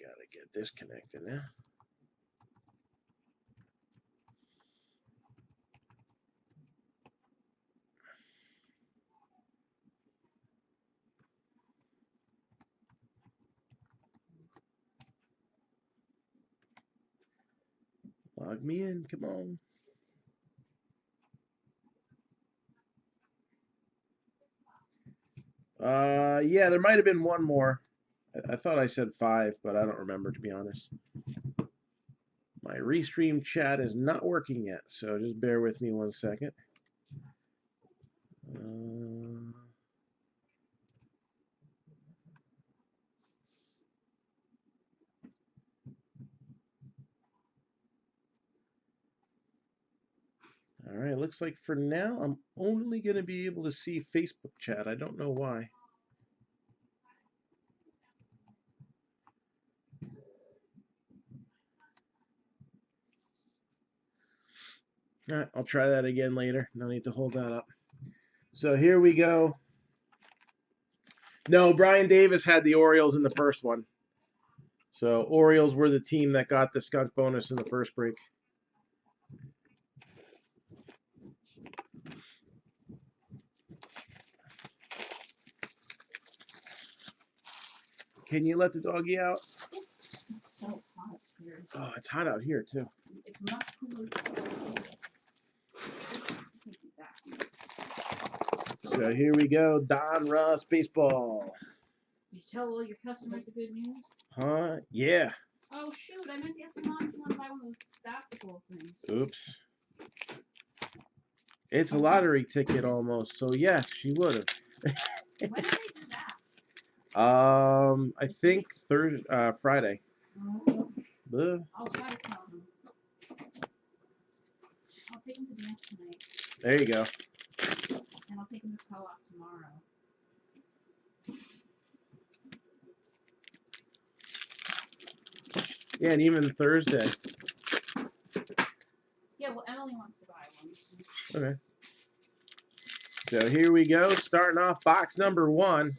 Gotta get this connected now. Log me in, come on. Yeah, there might have been one more. I thought I said 5, but I don't remember, to be honest. My restream chat is not working yet, so just bear with me 1 second. All right, looks like for now I'm only going to be able to see Facebook chat. I don't know why. All right, I'll try that again later. No need to hold that up. So here we go. No, Brian Davis had the Orioles in the first one. So Orioles were the team that got the skunk bonus in the first break. Can you let the doggy out? It's so hot here. Oh, it's hot out here too. It's much cooler. So here we go, Donruss baseball. Did you tell all your customers the good news? Huh? Yeah. Oh shoot! I meant to ask Mom if you want to buy one of those basketball things. Oops. It's a lottery ticket almost, so yes, she would have. When did they do that? I think Friday. Oh. I'll try to sell them. I'll take them to dance tonight. There you go. And I'll take them to co-op tomorrow. Yeah, and even Thursday. Yeah, well, Emily wants to buy one. Okay. So here we go, starting off box number 1.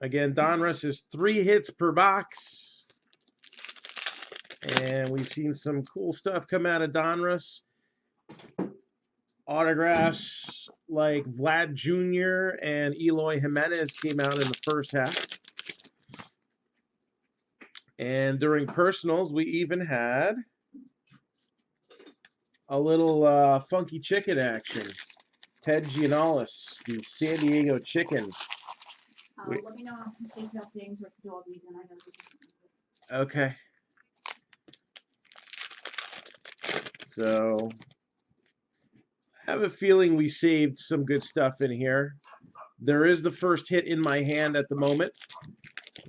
Again, Donruss is 3 hits per box. And we've seen some cool stuff come out of Donruss. Autographs like Vlad Jr. and Eloy Jimenez came out in the first half. And during personals, we even had a little funky chicken action. Ted Giannalis, the San Diego Chicken. Let me know if they've got dings or doggies, and I know. Okay. So, I have a feeling we saved some good stuff in here. There is the first hit in my hand at the moment.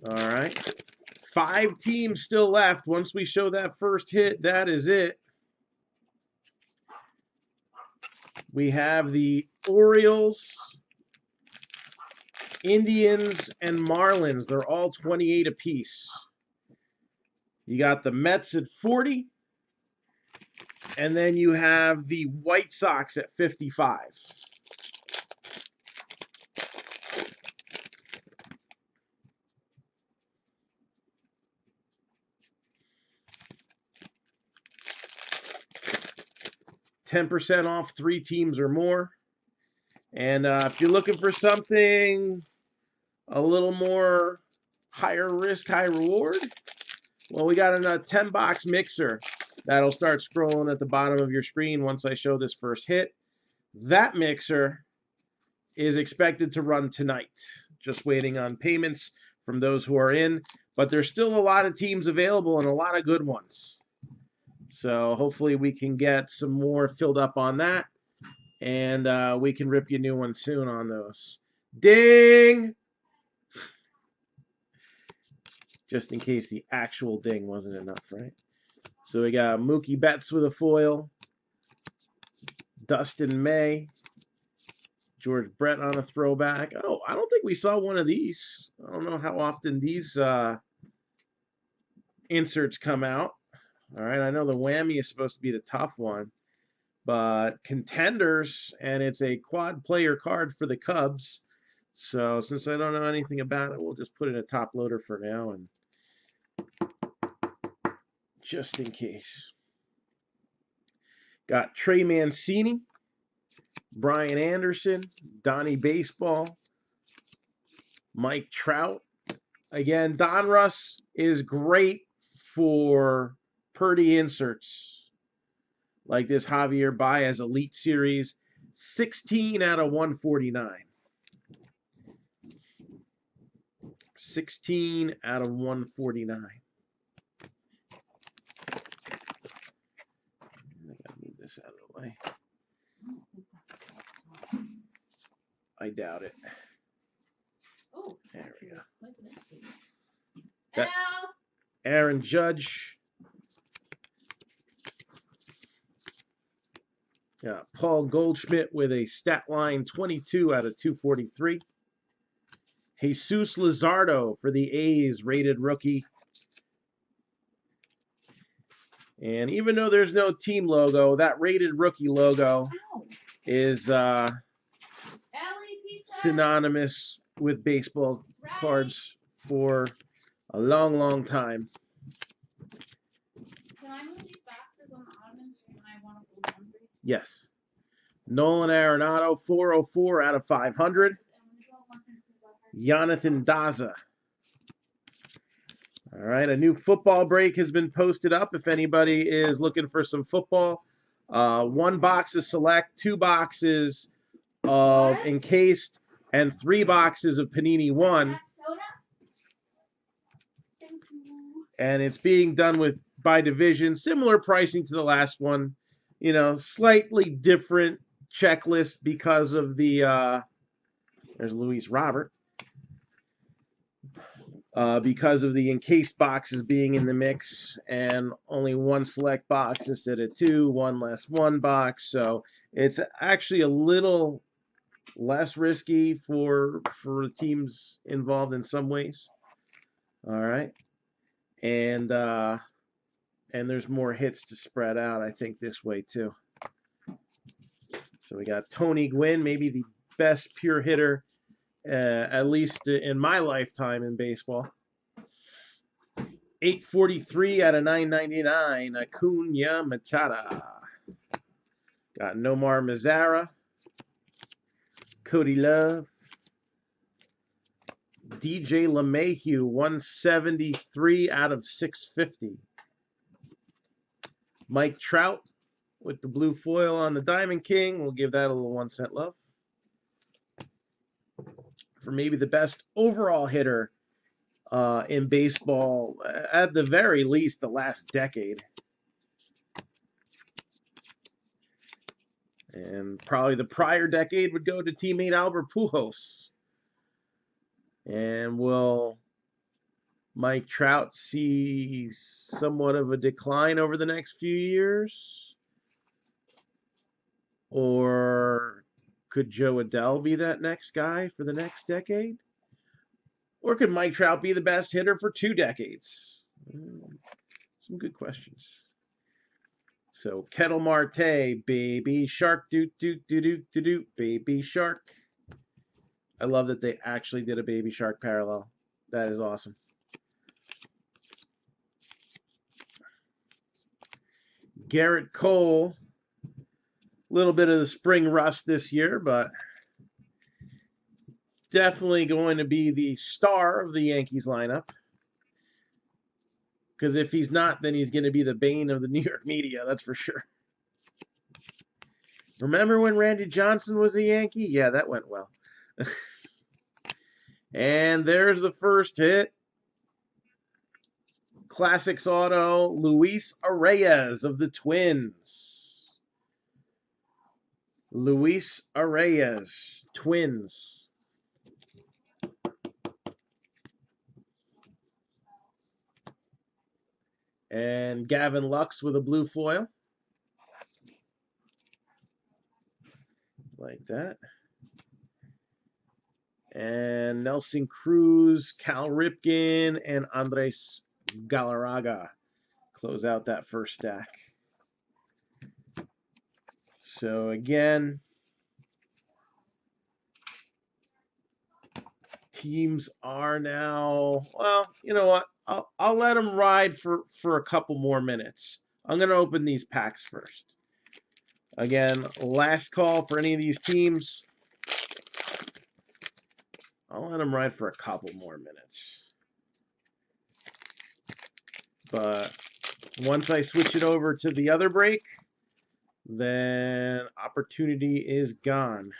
All right. 5 teams still left. Once we show that first hit, that is it. We have the Orioles, Indians, and Marlins. They're all 28 apiece. You got the Mets at 40. And then you have the White Sox at 55. $10% off 3 teams or more. And if you're looking for something a little more higher risk, high reward, well, we got a 10-box mixer that'll start scrolling at the bottom of your screen once I show this first hit. That mixer is expected to run tonight. Just waiting on payments from those who are in. But there's still a lot of teams available and a lot of good ones. So hopefully we can get some more filled up on that. And we can rip you new ones soon on those. Ding! Just in case the actual ding wasn't enough, right? So we got Mookie Betts with a foil. Dustin May. George Brett on a throwback. Oh, I don't think we saw one of these. I don't know how often these inserts come out. All right, I know the whammy is supposed to be the tough one. But contenders, and it's a quad player card for the Cubs. So since I don't know anything about it, we'll just put in a top loader for now. And just in case. Got Trey Mancini, Brian Anderson, Donnie Baseball, Mike Trout. Again, Donruss is great for Purdy inserts, like this Javier Baez Elite Series, 16 out of 149. 16 out of 149. I gotta move this out of the way. I doubt it. Oh, There we go. Hello. Aaron Judge. Paul Goldschmidt with a stat line 22 out of 243. Jesus Luzardo for the A's, rated rookie. And even though there's no team logo, that rated rookie logo is synonymous with baseball cards for a long, long time. Can I move these boxes on the ottoman so when I want to fold laundry? Yes. Nolan Arenado, 404 out of 500. Jonathan Daza. All right, a new football break has been posted up if anybody is looking for some football. 1 box of select, 2 boxes of encased, and 3 boxes of Panini 1. And it's being done with by division, similar pricing to the last one. You know, slightly different checklist because of the there's Luis Robert. Because of the encased boxes being in the mix, and only 1 select box instead of 2, 1 less 1 box. So it's actually a little less risky for the teams involved in some ways. All right, and there's more hits to spread out, I think, this way too. So we got Tony Gwynn, maybe the best pure hitter, at least in my lifetime in baseball. 843 out of 999, Acuna Matata. Got Nomar Mazara, Cody Love, DJ LeMahieu, 173 out of 650. Mike Trout with the blue foil on the Diamond King. We'll give that a little 1 cent love. For maybe the best overall hitter in baseball, at the very least, the last decade. And probably the prior decade would go to teammate Albert Pujols. And will Mike Trout see somewhat of a decline over the next few years? Or could Joe Adell be that next guy for the next decade? Or could Mike Trout be the best hitter for 2 decades? Some good questions. So Kettle Marte, Baby Shark, do, Baby Shark. I love that they actually did a Baby Shark parallel. That is awesome. Garrett Cole, a little bit of the spring rust this year, but definitely going to be the star of the Yankees lineup. Because if he's not, then he's going to be the bane of the New York media, that's for sure. Remember when Randy Johnson was a Yankee? Yeah, that went well. And there's the first hit. Classics Auto, Luis Arraez of the Twins. Luis Arraez, Twins. And Gavin Lux with a blue foil. Like that. And Nelson Cruz, Cal Ripken, and Andres Galarraga close out that first stack. So again, Teams are now, well, you know what? I'll let them ride for a couple more minutes. I'm going to open these packs first. Again, last call for any of these teams. I'll let them ride for a couple more minutes. But once I switch it over to the other break, then opportunity is gone.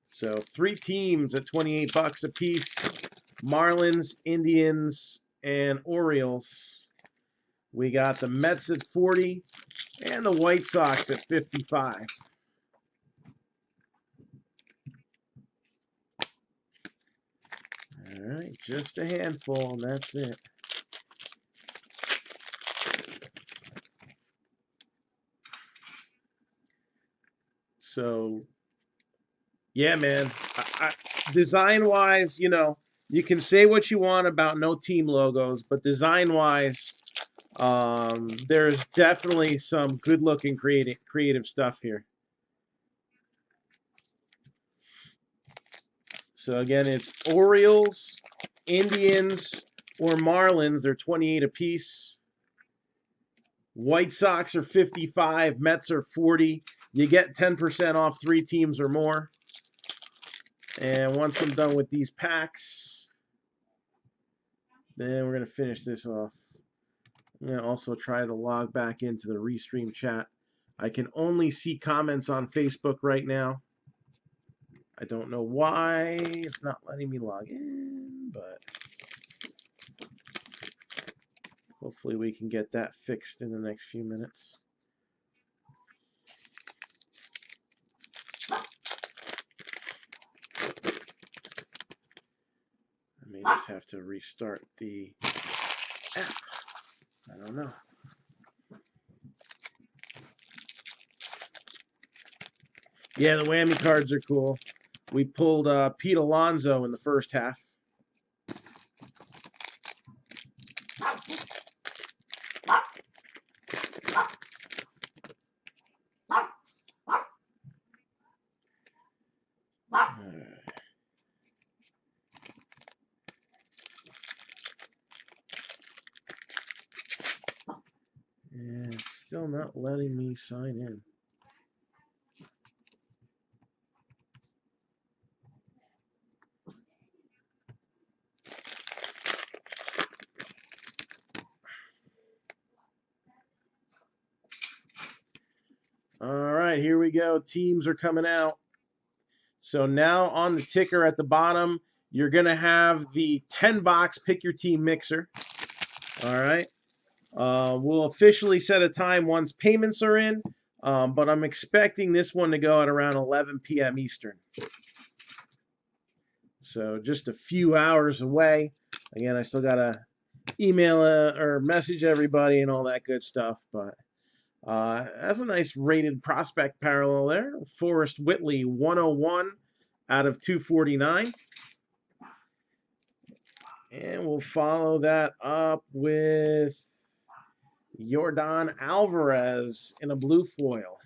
So 3 teams at $28 a piece. Marlins, Indians, and Orioles. We got the Mets at 40 and the White Sox at 55. All right, just a handful, and that's it. So, yeah, man. Design-wise, you know, you can say what you want about no team logos, but design-wise, there's definitely some good-looking creative stuff here. So again, it's Orioles, Indians, or Marlins. They're 28 apiece. White Sox are 55. Mets are 40. You get 10% off 3 teams or more. And once I'm done with these packs, then we're going to finish this off. I'm going to also try to log back into the Restream chat. I can only see comments on Facebook right now. I don't know why it's not letting me log in, but hopefully we can get that fixed in the next few minutes. I may just have to restart the app. I don't know. Yeah, the whammy cards are cool. We pulled Pete Alonso in the first half. Yeah, it's still not letting me sign in. All right, here we go. Teams are coming out. So now on the ticker at the bottom, you're going to have the 10-box Pick Your Team mixer. All right. We'll officially set a time once payments are in, but I'm expecting this one to go at around 11 p.m. Eastern. So just a few hours away. Again, I still got to email or message everybody and all that good stuff, but that's a nice rated prospect parallel there. Forrest Whitley, 101 out of 249. And we'll follow that up with Yordan Alvarez in a blue foil.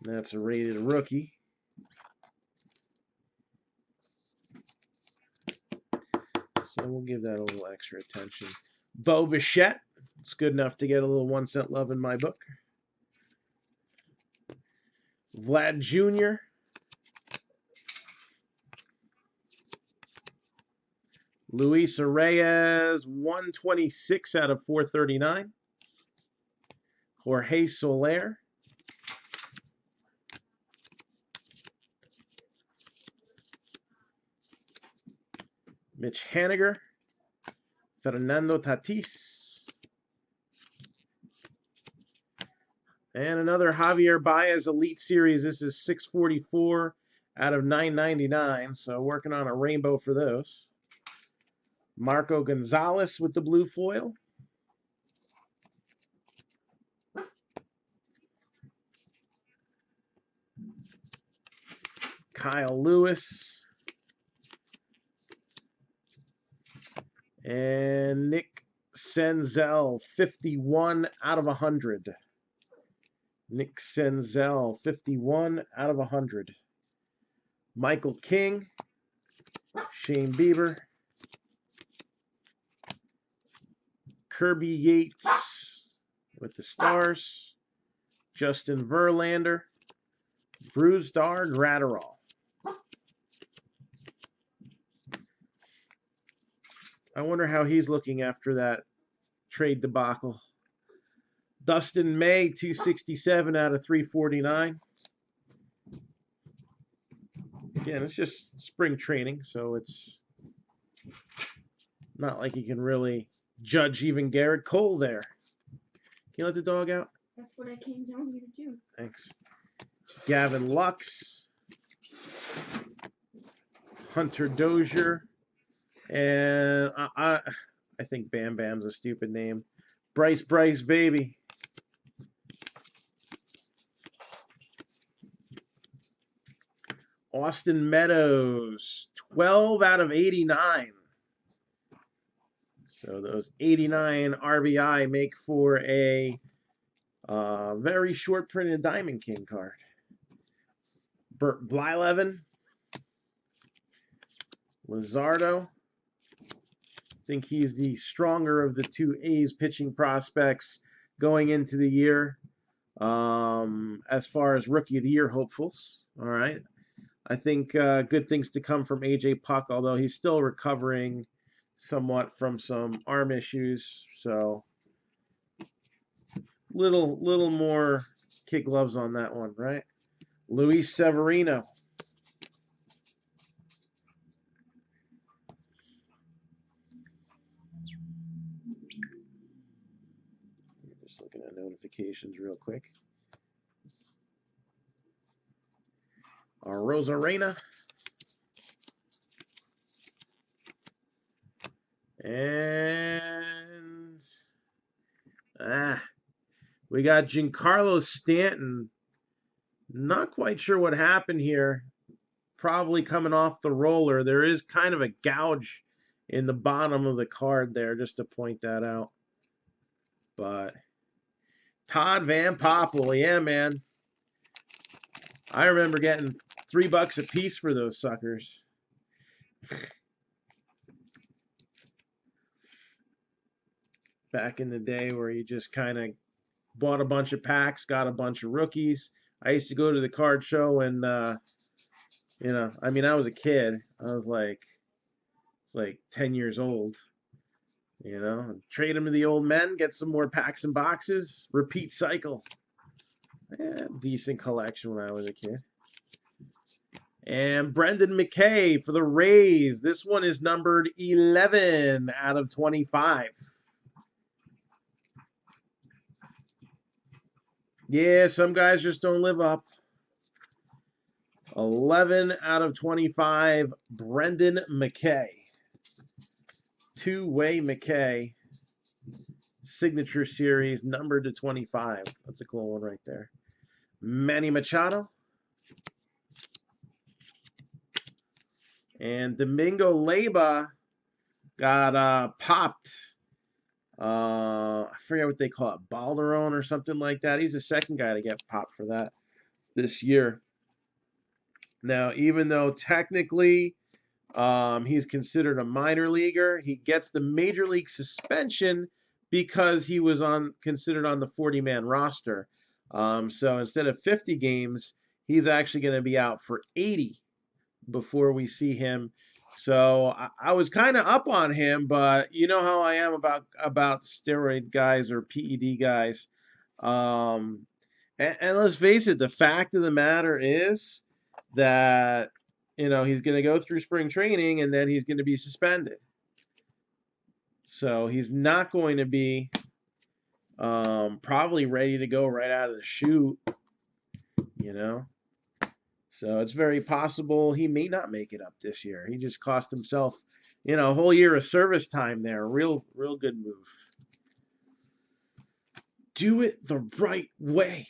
That's a rated rookie. So we'll give that a little extra attention. Bo Bichette. It's good enough to get a little 1 cent love in my book. Vlad Jr. Luis Reyes, 126 out of 439. Jorge Soler. Mitch Haniger. Fernando Tatis. And another Javier Baez Elite Series. This is 644 out of 999. So working on a rainbow for those. Marco Gonzalez with the blue foil. Kyle Lewis. And Nick Senzel, 51 out of 100. Nick Senzel, 51 out of 100. Michael King, Shane Bieber. Kirby Yates with the Stars. Justin Verlander. Brusdar Gratterall. I wonder how he's looking after that trade debacle. Dustin May, 267 out of 349. Again, it's just spring training, so it's not like you can really judge even Garrett Cole there. Can you let the dog out? That's what I came down here to do. Thanks. Gavin Lux. Hunter Dozier. And I think Bam Bam's a stupid name. Bryce Baby. Austin Meadows, 12 out of 89. So those 89 RBI make for a very short printed Diamond King card. Bert Blyleven. Luzardo. I think he's the stronger of the two A's pitching prospects going into the year. As far as Rookie of the Year hopefuls. All right. I think good things to come from A.J. Puck, although he's still recovering somewhat from some arm issues. So little more kid gloves on that one, right? Luis Severino. Just looking at notifications real quick. Rosarena. And we got Giancarlo Stanton. Not quite sure what happened here. Probably coming off the roller. There is kind of a gouge in the bottom of the card there, just to point that out. But Todd Van Poppel, yeah, man. I remember getting $3 a piece for those suckers. Back in the day where you just kind of bought a bunch of packs, got a bunch of rookies. I used to go to the card show and, you know, I mean, I was a kid. I was like, it's like 10 years old. You know, trade them to the old men, get some more packs and boxes, repeat cycle. Yeah, decent collection when I was a kid. And Brendan McKay for the Rays. This one is numbered 11 out of 25. Yeah, some guys just don't live up. 11 out of 25, Brendan McKay. Two-way McKay. Signature series, numbered to 25. That's a cool one right there. Manny Machado. And Domingo Leyba got popped. I forget what they call it, Balderone or something like that. He's the second guy to get popped for that this year. Now, even though technically he's considered a minor leaguer, he gets the major league suspension because he was considered on the 40-man roster. So instead of 50 games, he's actually going to be out for 80 before we see him. So I was kind of up on him, but you know how I am about steroid guys or PED guys. And let's face it, the fact of the matter is that, you know, he's going to go through spring training and then he's going to be suspended. So he's not going to be probably ready to go right out of the chute, you know. So it's very possible he may not make it up this year. He just cost himself, you know, a whole year of service time there. Real good move. Do it the right way.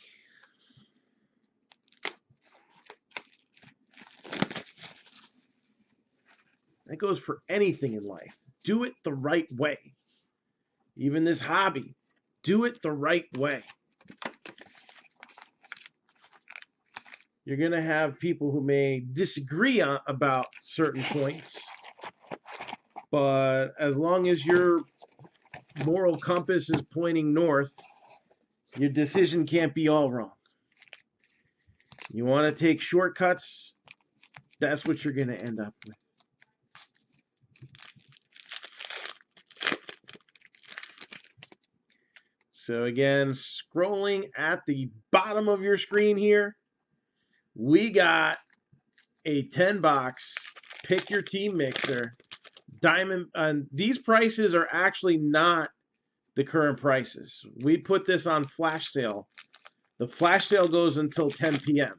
That goes for anything in life. Do it the right way. Even this hobby. Do it the right way. You're going to have people who may disagree about certain points, But as long as your moral compass is pointing north, your decision can't be all wrong. You want to take shortcuts, that's what you're going to end up with. So again, scrolling at the bottom of your screen here, we got a 10-box pick your team mixer. Diamond, these prices are actually not the current prices. We put this on flash sale. The flash sale goes until 10 p.m.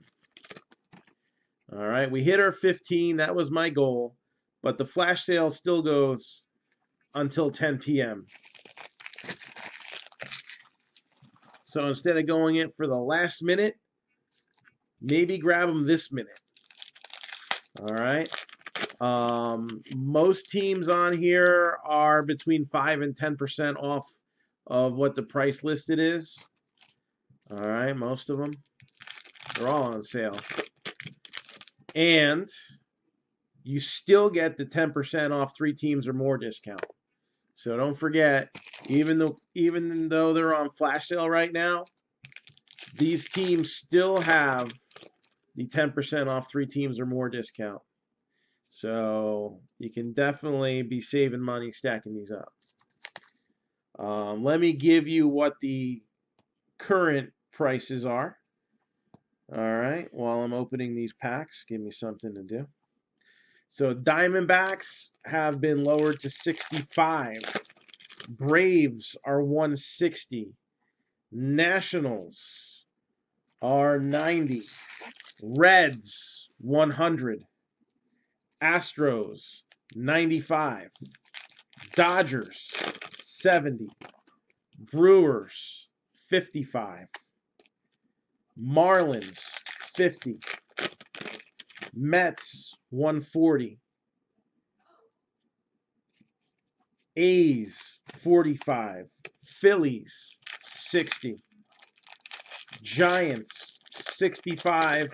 All right, we hit our 15. That was my goal. But the flash sale still goes until 10 p.m. So instead of going in for the last minute, maybe grab them this minute. All right. Most teams on here are between 5 and 10% off of what the price listed is. All right, most of them. They're all on sale. And you still get the 10% off 3 teams or more discount. So don't forget, even though they're on flash sale right now, these teams still have the 10% off 3 teams or more discount. So you can definitely be saving money stacking these up. Let me give you what the current prices are. All right, while I'm opening these packs, give me something to do. So Diamondbacks have been lowered to 65. Braves are 160. Nationals are 90. Reds 100. Astros 95. Dodgers 70. Brewers 55. Marlins 50. Mets 140. A's 45. Phillies 60. Giants 65.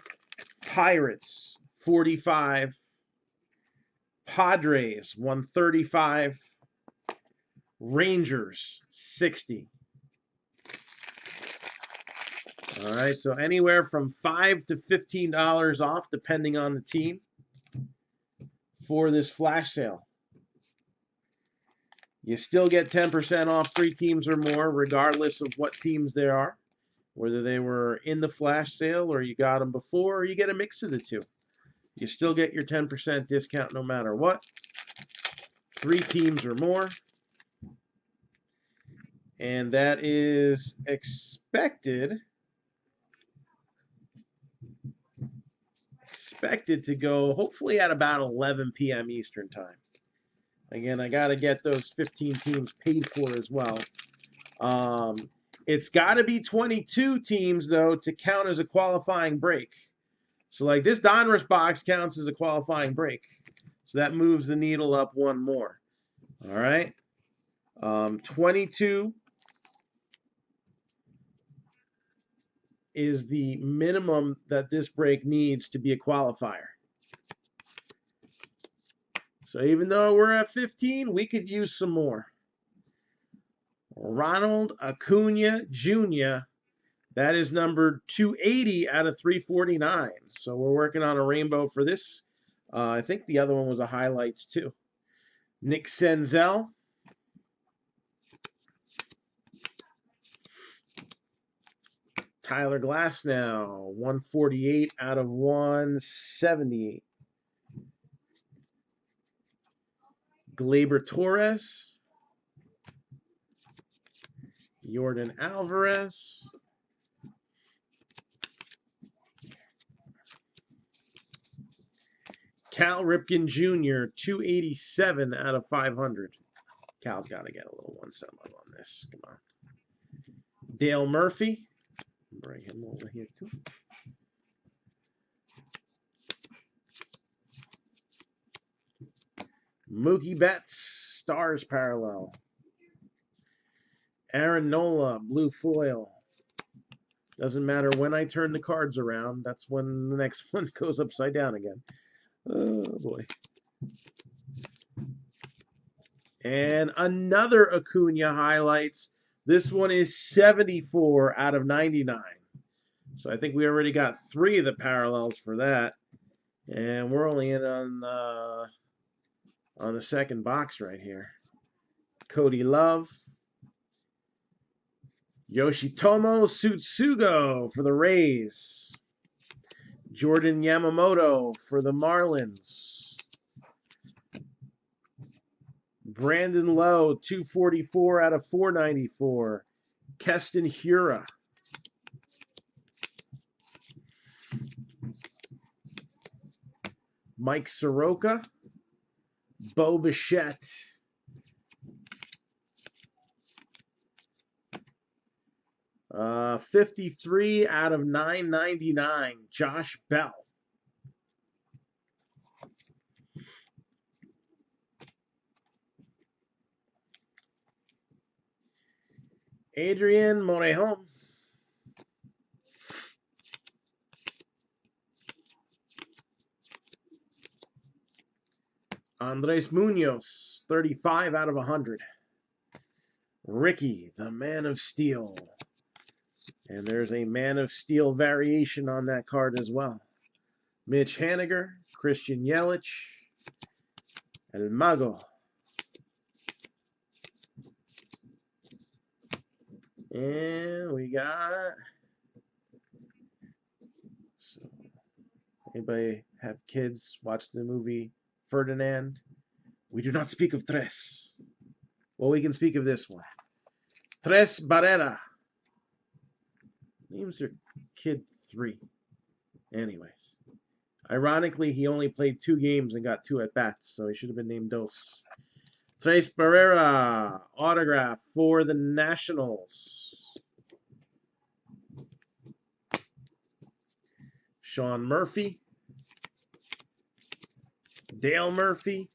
Pirates 45. Padres 135. Rangers 60. All right, so anywhere from $5 to $15 off, depending on the team, for this flash sale. You still get 10% off 3 teams or more, regardless of what teams they are, whether they were in the flash sale or you got them before, or you get a mix of the two. You still get your 10% discount no matter what. 3 teams or more. And that is expected to go hopefully at about 11 p.m. Eastern time. Again, I got to get those 15 teams paid for as well. It's got to be 22 teams, though, to count as a qualifying break. So, like, this Donruss box counts as a qualifying break. So that moves the needle up one more. All right. 22 is the minimum that this break needs to be a qualifier. So even though we're at 15, we could use some more. Ronald Acuna Jr., that is number 280 out of 349. So we're working on a rainbow for this. I think the other one was a highlights too. Nick Senzel. Tyler Glasnow, 148 out of 178. Gleyber Torres. Jordan Alvarez. Cal Ripken Jr., 287 out of 500. Cal's got to get a little 1-7 on this. Come on. Dale Murphy. Bring him over here too. Mookie Betts, Stars Parallel. Aaron Nola, Blue Foil. Doesn't matter when I turn the cards around. That's when the next one goes upside down again. Oh, boy. And another Acuna highlights. This one is 74 out of 99. So I think we already got 3 of the parallels for that. And we're only in on the second box right here. Cody Love. Yoshitomo Tsutsugo for the Rays. Jordan Yamamoto for the Marlins. Brandon Lowe, 244 out of 494. Keston Hiura. Mike Soroka. Bo Bichette. Uh, 53 out of 999. Josh Bell. Adrian Morejon. Andres Munoz, 35 out of 100. Ricky, the Man of Steel. And there's a Man of Steel variation on that card as well. Mitch Haniger, Christian Yelich, El Mago. And we got... So, anybody have kids watch the movie Ferdinand? We do not speak of Tres. Well, we can speak of this one. Tres Barrera. Names their kid 3. Anyways. Ironically, he only played 2 games and got 2 at-bats, so he should have been named Dos. Tres Barrera, autograph for the Nationals. Sean Murphy. Dale Murphy.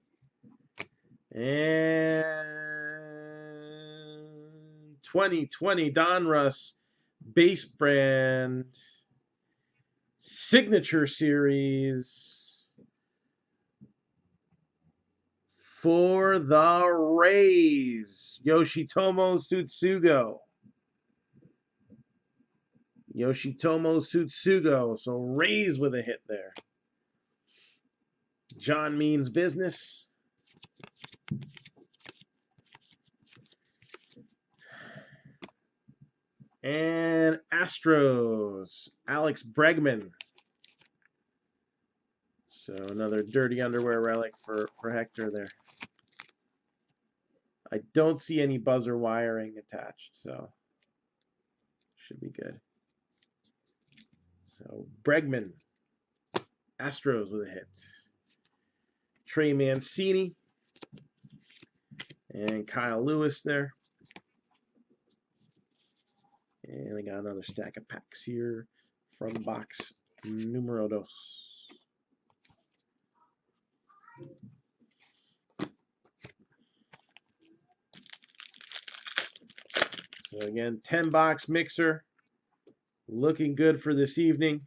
And 2020 Donruss base brand signature series for the Rays. Yoshitomo Tsutsugo. Yoshitomo Tsutsugo. So Rays with a hit there. John Means Business. And Astros, Alex Bregman. So another dirty underwear relic for Hector there. I don't see any buzzer wiring attached, so should be good. So Bregman, Astros with a hit. Trey Mancini and Kyle Lewis there. And I got another stack of packs here from box numero dos. So again, 10-box mixer. Looking good for this evening.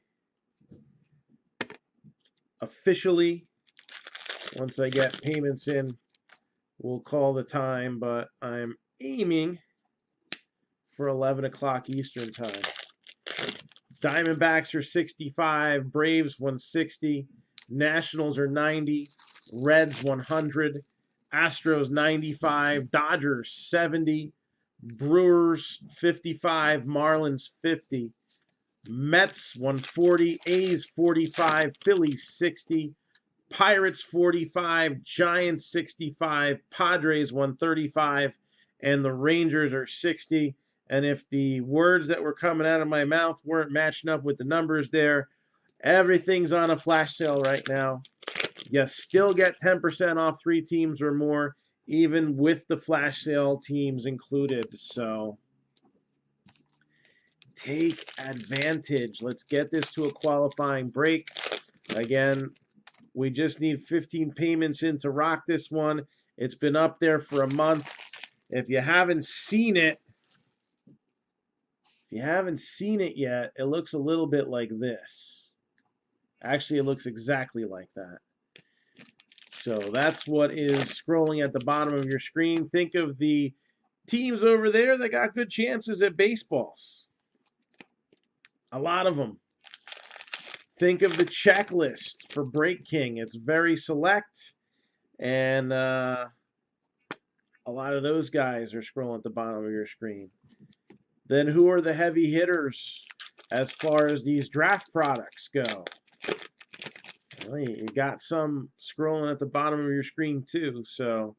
Officially, once I get payments in, we'll call the time, but I'm aiming for 11 o'clock Eastern time. Diamondbacks are 65, Braves 160, Nationals are 90, Reds 100, Astros 95, Dodgers 70, Brewers 55, Marlins 50, Mets 140, A's 45, Phillies 60, Pirates 45, Giants 65, Padres 135, and the Rangers are 60. And if the words that were coming out of my mouth weren't matching up with the numbers there, everything's on a flash sale right now. You still get 10% off 3 teams or more, even with the flash sale teams included. So take advantage. Let's get this to a qualifying break. Again, we just need 15 payments in to rock this one. It's been up there for a month. If you haven't seen it, yet, it looks a little bit like this. Actually, it looks exactly like that. So that's what is scrolling at the bottom of your screen. Think of the teams over there that got good chances at baseballs. A lot of them. Think of the checklist for Break King. It's very select, and a lot of those guys are scrolling at the bottom of your screen. Then who are the heavy hitters as far as these draft products go? Well, you got some scrolling at the bottom of your screen too, so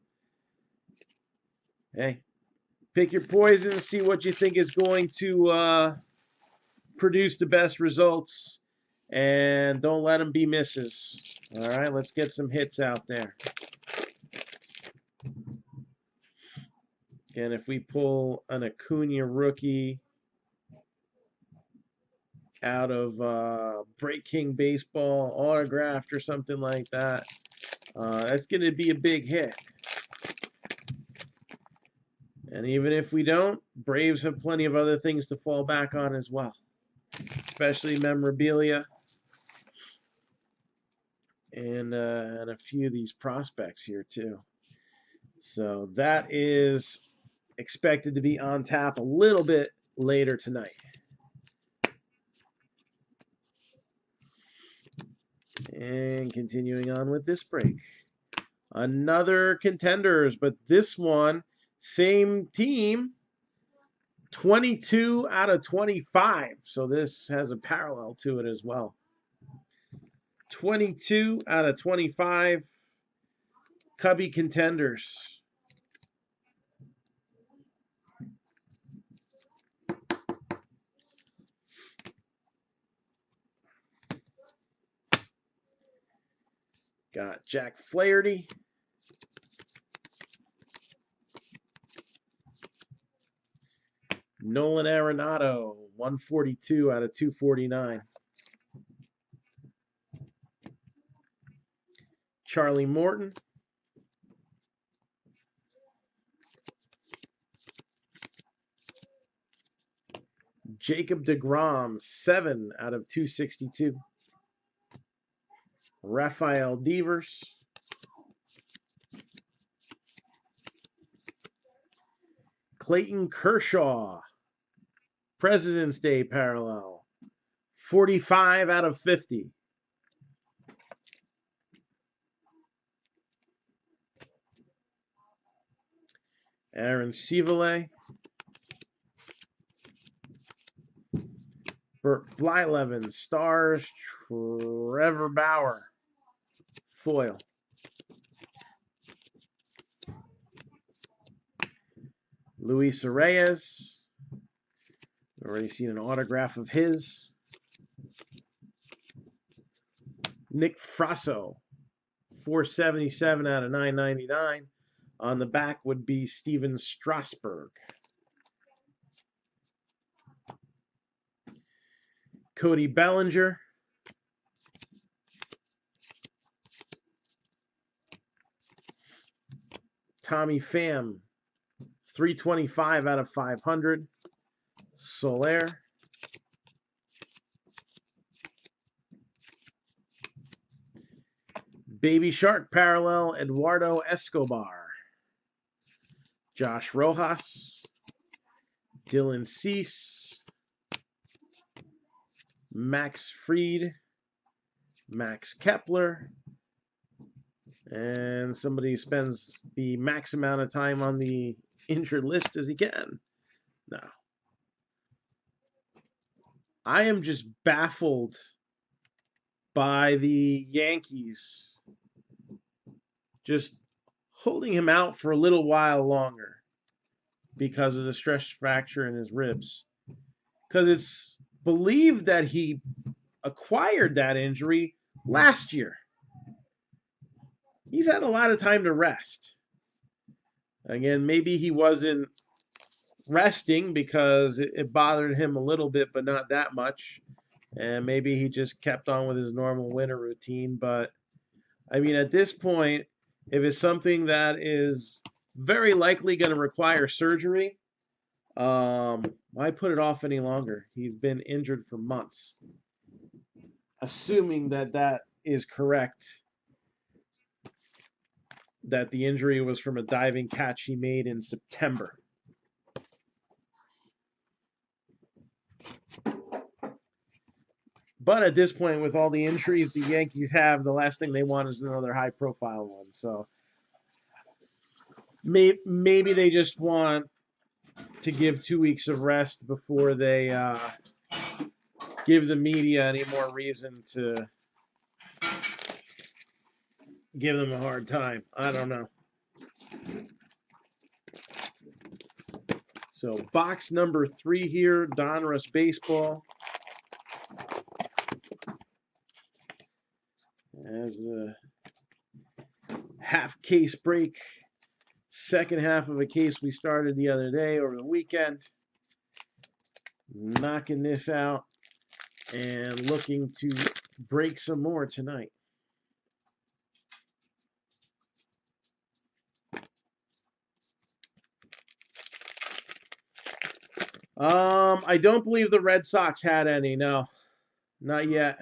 hey, pick your poison, see what you think is going to produce the best results, and don't let them be misses. All right, let's get some hits out there. Again, if we pull an Acuna rookie out of Break King Baseball autographed or something like that, that's going to be a big hit. And even if we don't, Braves have plenty of other things to fall back on as well, especially memorabilia and a few of these prospects here too. So that is expected to be on tap a little bit later tonight. And continuing on with this break. Another contenders, but this one, same team, 22 out of 25. So this has a parallel to it as well. 22 out of 25 Cubby contenders. Got Jack Flaherty. Nolan Arenado, 142 out of 249. Charlie Morton. Jacob deGrom, 7 out of 262. Rafael Devers. Clayton Kershaw, President's Day parallel, 45 out of 50. Aaron Civale. Bert Blyleven, Stars, Trevor Bauer, foil. Luis Reyes, already seen an autograph of his. Nick Frasso, 477 out of 999. On the back would be Steven Strasburg. Cody Bellinger. Tommy Pham, 325 out of 500. Soler. Baby Shark parallel, Eduardo Escobar. Josh Rojas. Dylan Cease. Max Fried. Max Kepler. And somebody spends the max amount of time on the injured list as he can. No. I am just baffled by the Yankees just holding him out for a little while longer because of the stress fracture in his ribs. Because it's believed that he acquired that injury last year. He's had a lot of time to rest. Again, maybe he wasn't resting because it bothered him a little bit, but not that much. And maybe he just kept on with his normal winter routine. But, I mean, at this point, if it's something that is very likely going to require surgery, why put it off any longer? He's been injured for months. Assuming that that is correct. that the injury was from a diving catch he made in September. But at this point, with all the injuries the Yankees have, the last thing they want is another high-profile one. So maybe they just want to give 2 weeks of rest before they give the media any more reason to give them a hard time. I don't know. So box number 3 here, Donruss Baseball. As a half case break, second half of a case we started the other day over the weekend. Knocking this out and looking to break some more tonight. I don't believe the Red Sox had any. No, not yet.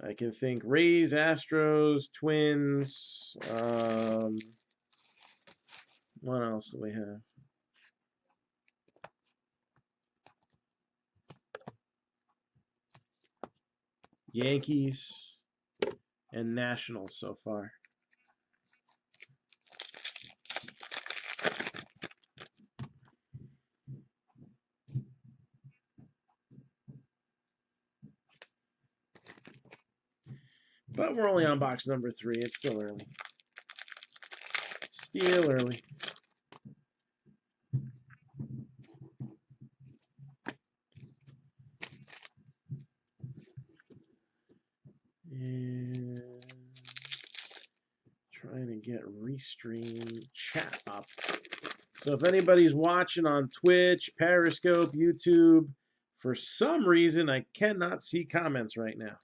I can think Rays, Astros, Twins. What else do we have? Yankees and Nationals so far. But we're only on box number 3. It's still early. Still early. And trying to get Restream chat up. So if anybody's watching on Twitch, Periscope, YouTube, for some reason I cannot see comments right now.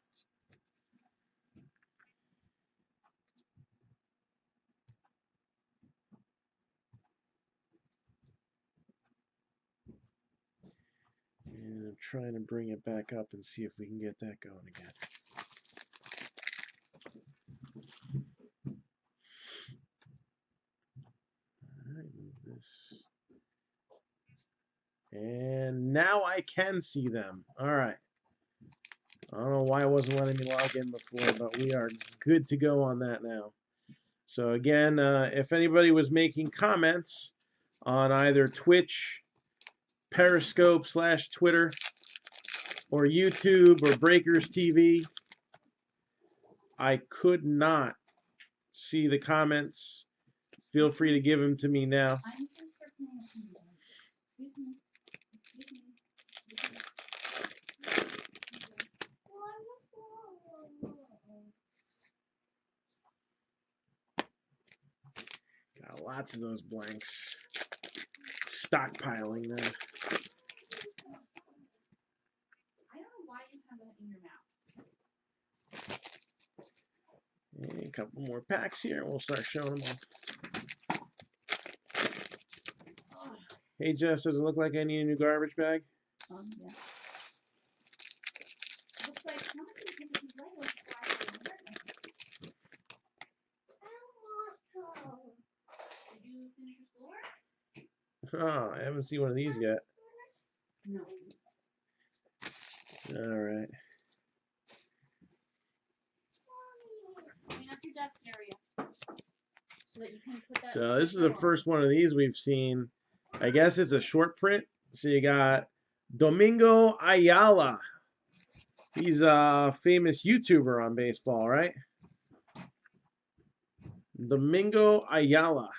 And I'm trying to bring it back up and see if we can get that going again. All right, move this. And now I can see them. All right. I don't know why it wasn't letting me log in before, but we are good to go on that now. So again, if anybody was making comments on either Twitch, Periscope / Twitter, or YouTube or Breakers TV, I could not see the comments. Feel free to give them to me now. Got lots of those blanks. Stockpiling them. I don't know why you have that in your mouth. And a couple more packs here. We'll start showing them off. Hey Jess, does it look like I need a new garbage bag? Yeah. Looks like somebody did these Legos Did you finish your schoolwork? Oh, I haven't seen one of these yet. No. All right. Clean up your desk area so that you can put that. So this is the first one of these we've seen. I guess it's a short print. So you got Domingo Ayala. He's a famous YouTuber on baseball, right? Domingo Ayala.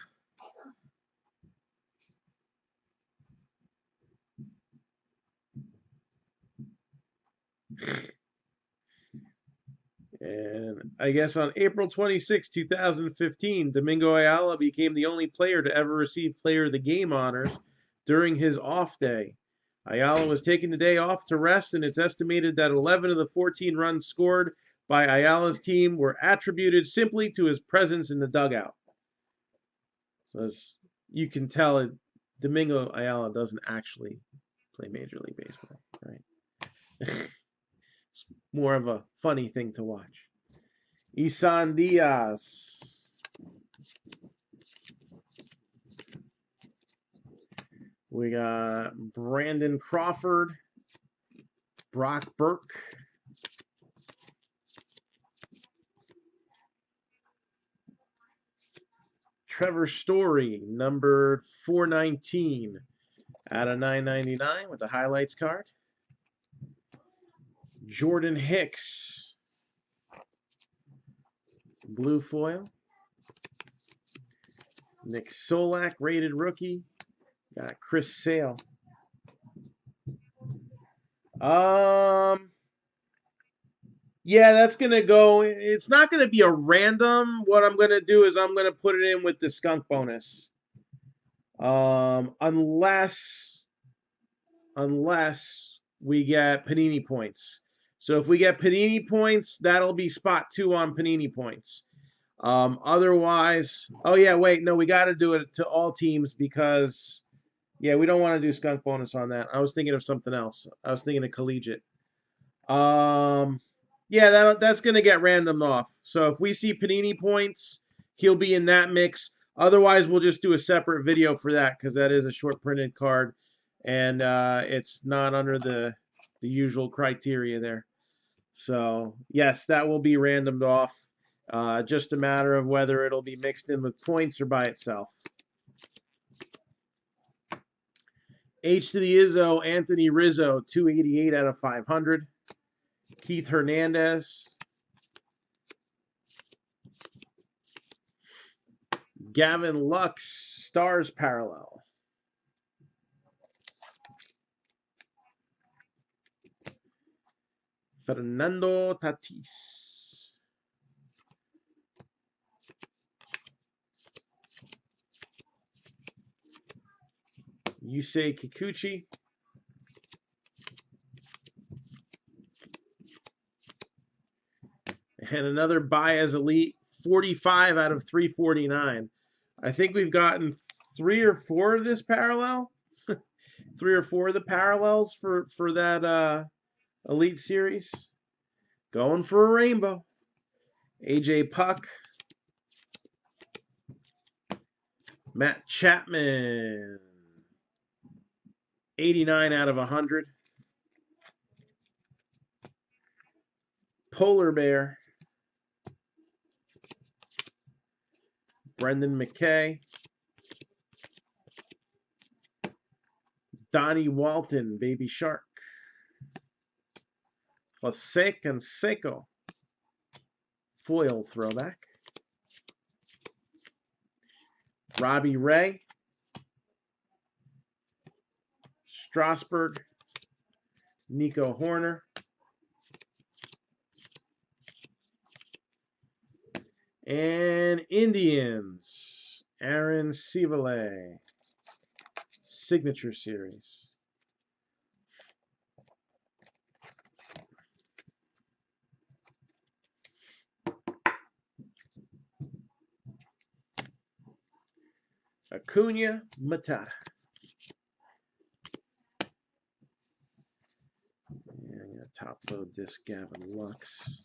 And I guess on April 26, 2015, Domingo Ayala became the only player to ever receive Player of the Game honors during his off day. Ayala was taking the day off to rest, and it's estimated that 11 of the 14 runs scored by Ayala's team were attributed simply to his presence in the dugout. So as you can tell, Domingo Ayala doesn't actually play Major League Baseball, right? It's more of a funny thing to watch. Isan Diaz. We got Brandon Crawford, Brock Burke, Trevor Story, numbered 419 out of 999 with the highlights card. Jordan Hicks, blue foil. Nick Solak, rated rookie. Got Chris Sale. Yeah, that's going to go. It's not going to be a random. What I'm going to do is I'm going to put it in with the skunk bonus. Unless we get Panini points. So if we get Panini points, that'll be spot 2 on Panini points. Otherwise, oh yeah, wait, no, we got to do it to all teams because, yeah, we don't want to do skunk bonus on that. I was thinking of something else. I was thinking of collegiate. Yeah, that's going to get randomed off. So if we see Panini points, he'll be in that mix. Otherwise, we'll just do a separate video for that because that is a short printed card, and it's not under the usual criteria there. So yes, that will be randomed off. Just a matter of whether it'll be mixed in with points or by itself. H to the Izzo, Anthony Rizzo, 288 out of 500. Keith Hernandez. Gavin Lux, Stars Parallel. Fernando Tatis. Yusei Kikuchi. And another Baez Elite, 45 out of 349. I think we've gotten 3 or 4 of this parallel. 3 or 4 of the parallels for that Elite Series. Going for a rainbow. AJ Puck. Matt Chapman. 89 out of 100. Polar Bear. Brendan McKay. Donnie Walton, Baby Shark. Jose Canseco, foil throwback. Robbie Ray. Strasburg. Nico Horner. And Indians, Aaron Civale, Signature Series. Acuna Matata. And I'm going to top load this Gavin Lux.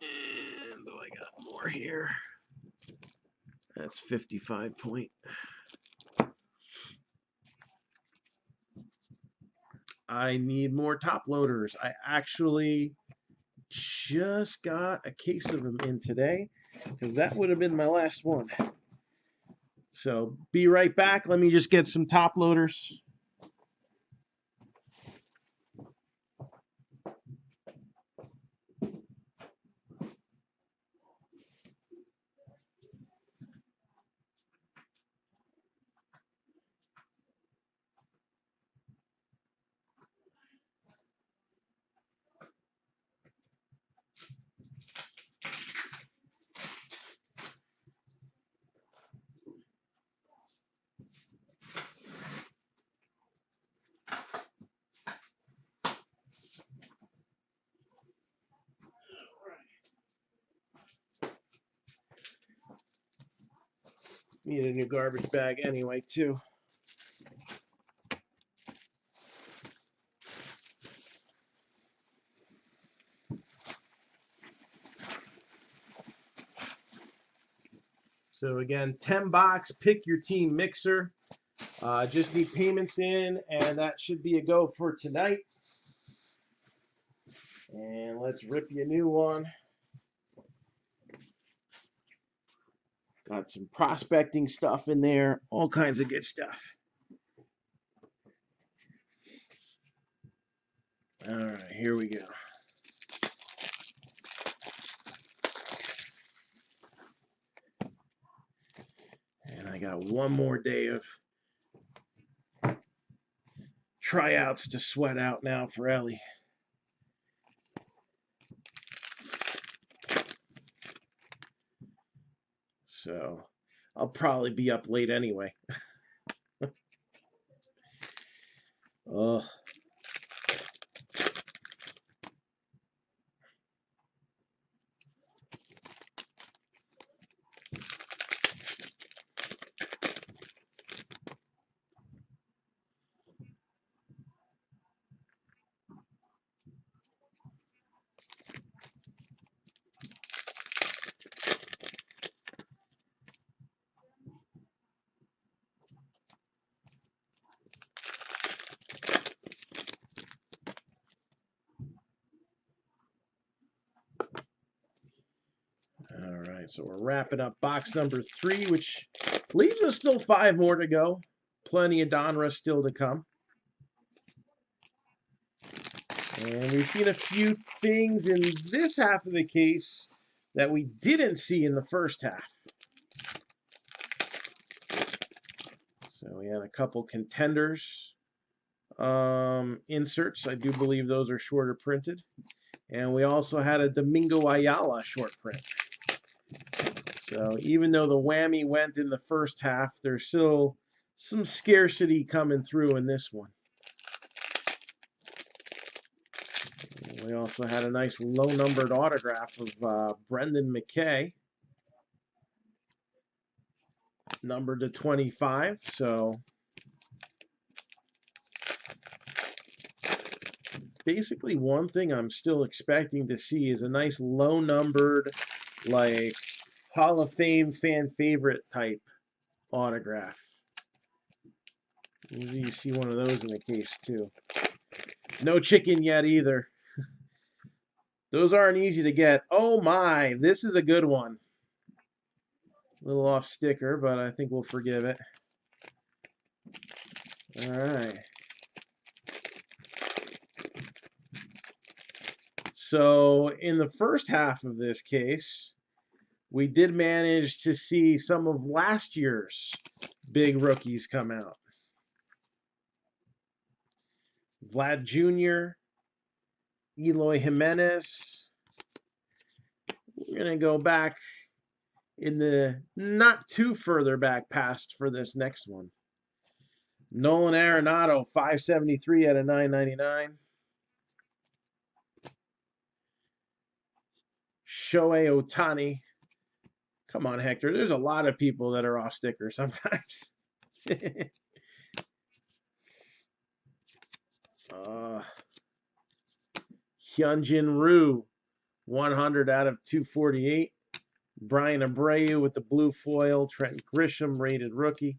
And I got more here. That's 55 point. I need more top loaders. I actually just got a case of them in today because that would have been my last one. So be right back. Let me just get some top loaders. Need a new garbage bag anyway, too. So again, 10 box, pick your team mixer. Just need payments in, and that should be a go for tonight. And let's rip you a new one. Got some prospecting stuff in there, all kinds of good stuff. All right, here we go. And I got one more day of tryouts to sweat out now for Ellie. So I'll probably be up late anyway. Oh. All right, so we're wrapping up box number 3, which leaves us still 5 more to go. Plenty of Donruss still to come. And we've seen a few things in this half of the case that we didn't see in the first half. So we had a couple contenders inserts. I do believe those are shorter printed. And we also had a Domingo Ayala short print. So even though the whammy went in the first half, there's still some scarcity coming through in this one. We also had a nice low-numbered autograph of Brendan McKay, numbered to 25. So basically one thing I'm still expecting to see is a nice low-numbered, like Hall of Fame fan favorite type autograph. Usually you see one of those in the case too. No chicken yet either. Those aren't easy to get. Oh my, this is a good one. A little off sticker, but I think we'll forgive it. All right. So in the first half of this case, we did manage to see some of last year's big rookies come out. Vlad Jr., Eloy Jimenez. We're going to go back in the not too further back past for this next one. Nolan Arenado, 573 out of 999. Shohei Ohtani. Come on, Hector. There's a lot of people that are off sticker sometimes. Hyunjin Ryu, 100 out of 248. Brian Abreu with the blue foil. Trent Grisham, rated rookie.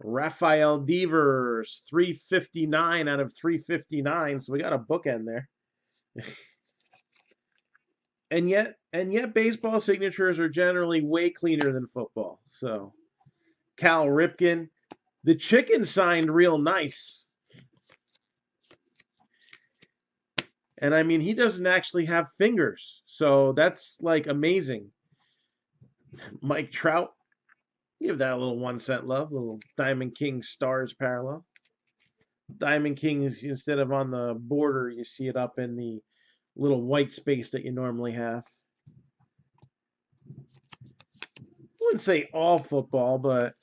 Rafael Devers, 359 out of 359. So we got a bookend there. and yet baseball signatures are generally way cleaner than football. So Cal Ripken, the chicken signed real nice. And I mean, he doesn't actually have fingers. So that's like amazing. Mike Trout, give that a little 1 cent love, little Diamond King stars parallel. Diamond King is, instead of on the border, you see it up in the little white space that you normally have. I wouldn't say all football, but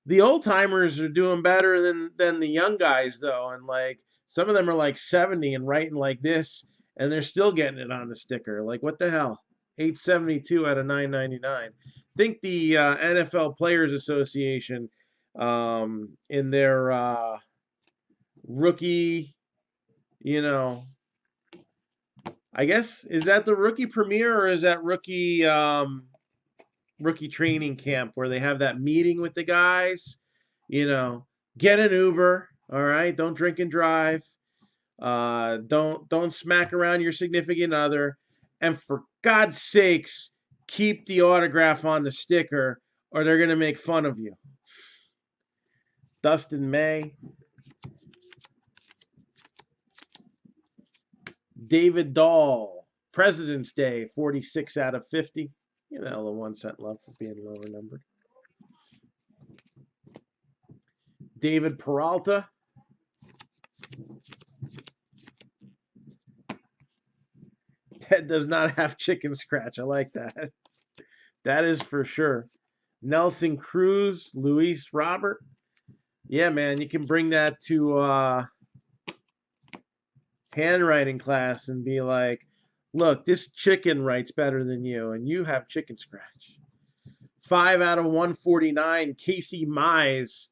the old timers are doing better than the young guys, though. And like some of them are like 70 and writing like this, and they're still getting it on the sticker. Like, what the hell? 872 out of 999. I think the NFL Players Association, in their rookie, I guess, is that the rookie premiere or is that rookie training camp where they have that meeting with the guys? You know, get an Uber, all right? Don't drink and drive. Don't smack around your significant other, and for God's sakes, keep the autograph on the sticker, or they're gonna make fun of you. Dustin May, David Dahl, President's Day, 46 out of 50. You know, the 1 cent love for being lower numbered. David Peralta. Ted does not have chicken scratch. I like that. That is for sure. Nelson Cruz, Luis Robert. Yeah, man, you can bring that to handwriting class and be like, look, this chicken writes better than you, and you have chicken scratch. 5 out of 149, Casey Mize.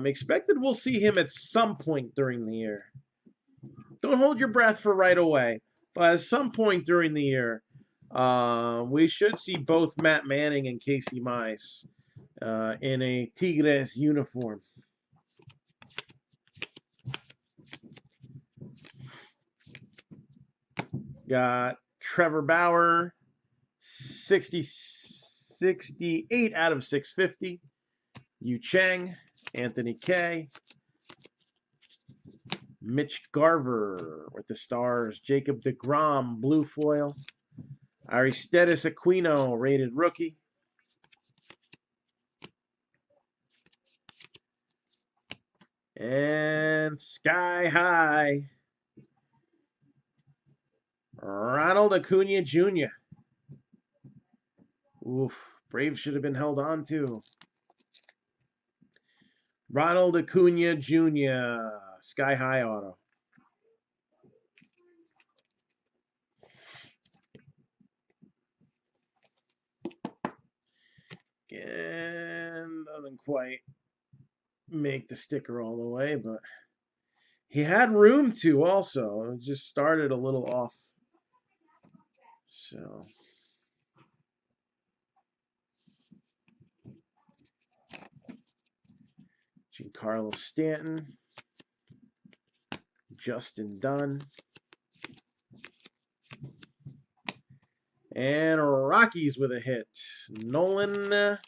Expected we'll see him at some point during the year. Don't hold your breath for right away, but at some point during the year, we should see both Matt Manning and Casey Mize in a Tigres uniform. Got Trevor Bauer, 68 out of 650. Yu Chang, Anthony K. Mitch Garver with the Stars. Jacob deGrom, blue foil. Aristides Aquino, rated rookie. And Sky High, Ronald Acuna Jr. Oof, Braves should have been held on to. Ronald Acuna Jr., Sky High auto. And doesn't quite make the sticker all the way, but he had room to also. It just started a little off. So Giancarlo Stanton, Justin Dunn, and Rockies with a hit. Nolan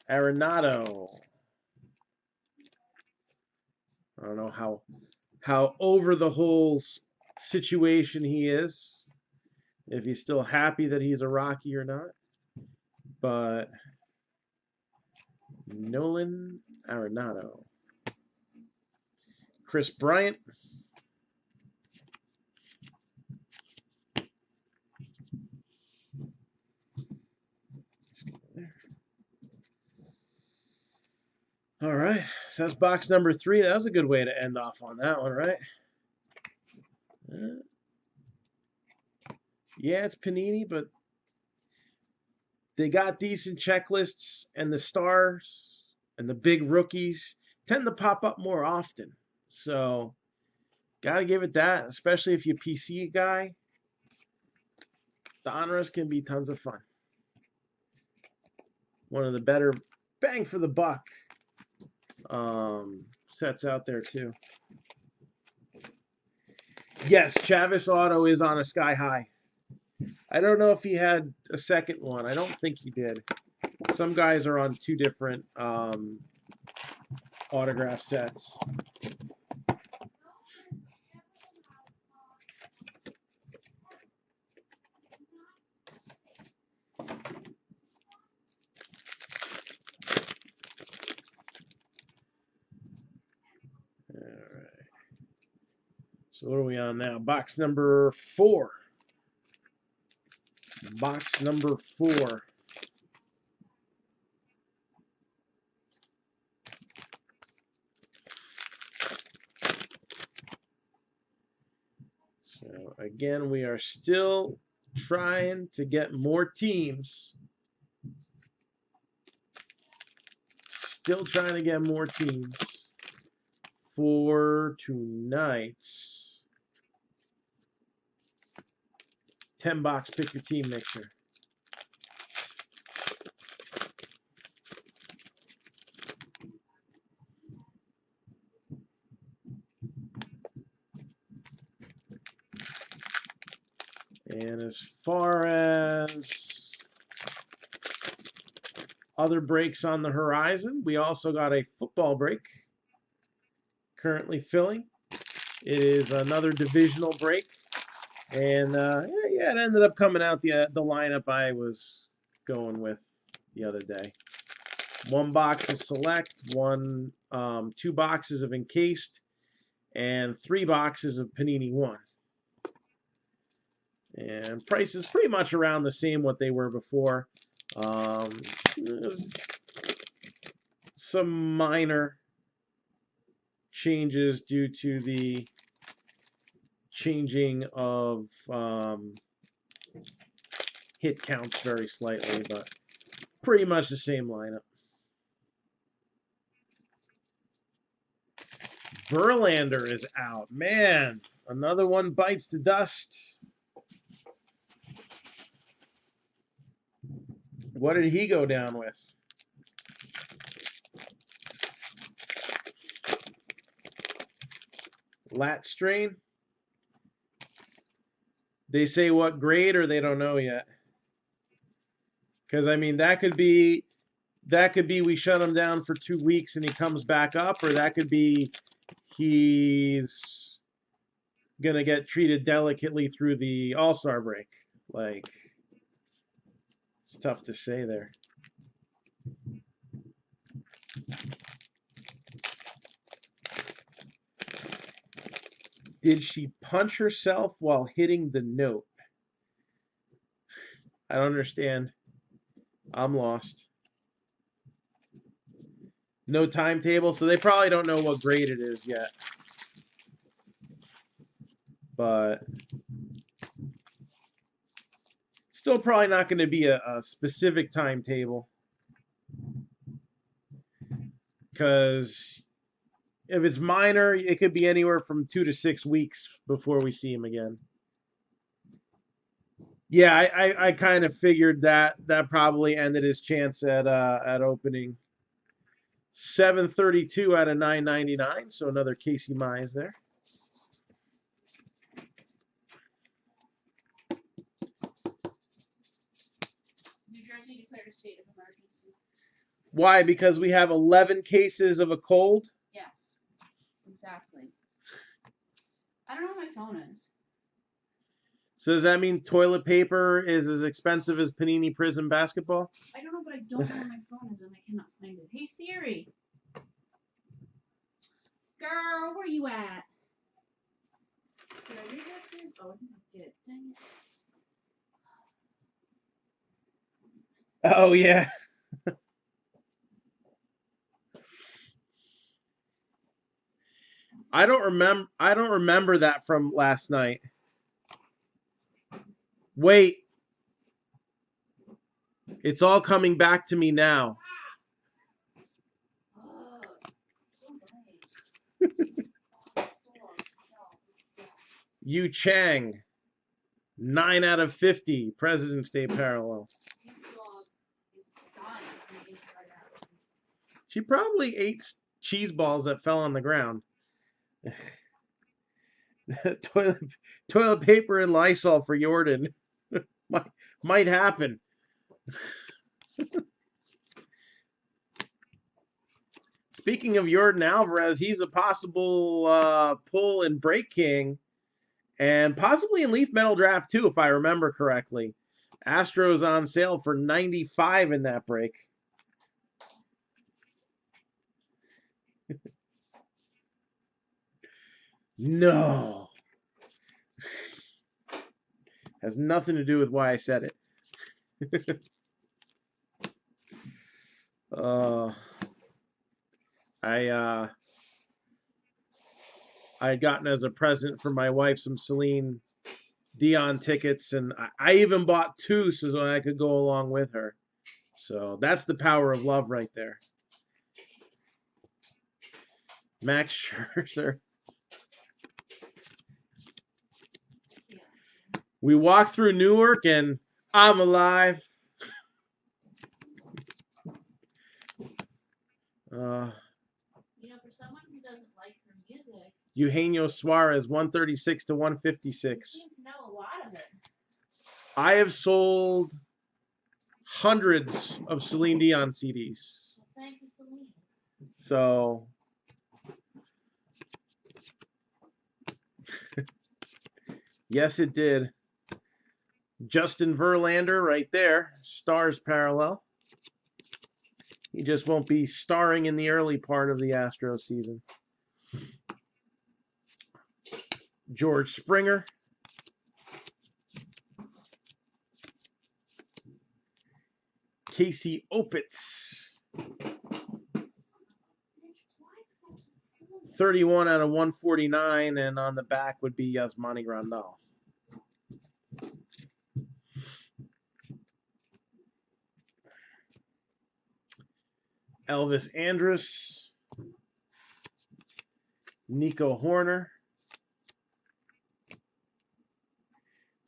Arenado. I don't know how over the whole situation he is, if he's still happy that he's a Rocky or not. But Nolan Arenado. Chris Bryant. All right, so that's box number 3. That was a good way to end off on that one, right? Yeah, it's Panini, but they got decent checklists, and the stars and the big rookies tend to pop up more often. So, gotta give it that, especially if you're a PC guy. Donruss can be tons of fun. One of the better bang for the buck sets out there too. Yes, Chavis Auto is on a Sky High. I don't know if he had a second one. I don't think he did. Some guys are on 2 different autograph sets. All right. So what are we on now? Box number 4. Box number 4. So again, we are still trying to get more teams. Still trying to get more teams for tonight's 10-box pick your team mixer. And as far as other breaks on the horizon, we also got a football break currently filling. It is another divisional break. And yeah, it ended up coming out the lineup I was going with the other day. 1 box of select, 2 boxes of encased, and 3 boxes of Panini 1. And prices pretty much around the same what they were before. Some minor changes due to the changing of hit counts very slightly, but pretty much the same lineup. Verlander is out. Man, another one bites the dust. What did he go down with? Lat strain? They say what grade or they don't know yet? Because, I mean, that could be we shut him down for 2 weeks and he comes back up, or that could be he's going to get treated delicately through the All-Star break. Like, it's tough to say there. Did she punch herself while hitting the note? I don't understand. I'm lost. No timetable, so they probably don't know what grade it is yet. But still probably not going to be a specific timetable. Because if it's minor, it could be anywhere from 2 to 6 weeks before we see him again. Yeah, I kind of figured that probably ended his chance at opening. 732 out of 999, so another Casey Mize there. New Jersey declared a state of emergency. Why? Because we have 11 cases of a cold? Yes, exactly. I don't know where my phone is. So does that mean toilet paper is as expensive as Panini Prism basketball? I don't know, but I don't know where my phone is and I cannot find it. Hey Siri. Girl, where you at? Did I read that to you? Oh, I think I did. Dang it. Oh yeah. I don't remember that from last night. Wait. It's all coming back to me now. Yu Chang. 9 out of 50. President's Day parallel. She probably ate cheese balls that fell on the ground. toilet paper and Lysol for Jordan. might happen. Speaking of Jordan Alvarez, he's a possible pull in Break King and possibly in Leaf Metal Draft too, if I remember correctly. Astros on sale for 95 in that break. No. Has nothing to do with why I said it. I had gotten as a present for my wife some Celine Dion tickets, and I even bought 2 so I could go along with her. So that's the power of love right there. Max Scherzer. We walked through Newark and I'm alive. For someone who doesn't like her music, Eugenio Suarez, 136 to 156. you seem to know a lot of it. I have sold hundreds of Celine Dion CDs. Well, thank you, Celine. So, yes, it did. Justin Verlander right there, stars parallel. He just won't be starring in the early part of the Astros season. George Springer. Casey Opitz. 31 out of 149, and on the back would be Yasmani Grandal. Elvis Andrus. Nico Horner.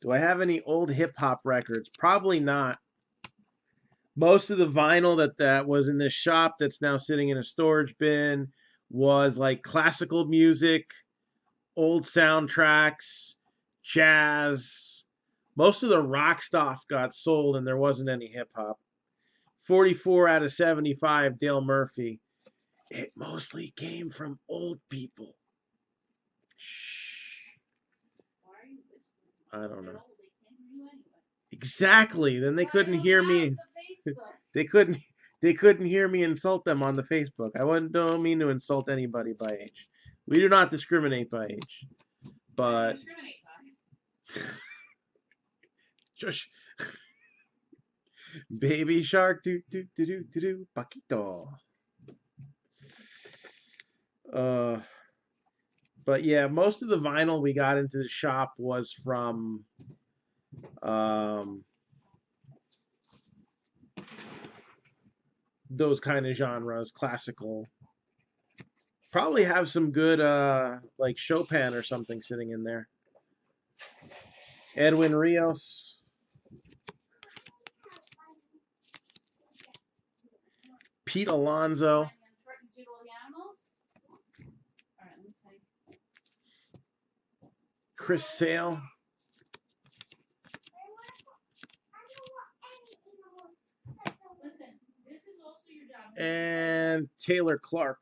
Do I have any old hip-hop records? Probably not. Most of the vinyl that was in this shop that's now sitting in a storage bin was like classical music, old soundtracks, jazz. Most of the rock stuff got sold and there wasn't any hip-hop. 44 out of 75, Dale Murphy. It mostly came from old people. Shh. Why are you whispering? I don't know. They can't hear you anyway. Exactly. Then they couldn't hear me. They couldn't hear me insult them on the Facebook. Don't mean to insult anybody by age. We do not discriminate by age. But just Baby Shark do do do do do do Paquito. But yeah, most of the vinyl we got into the shop was from those kind of genres, classical. Probably have some good like Chopin or something sitting in there. Edwin Rios. Pete Alonso. Chris Sale. And Taylor Clark.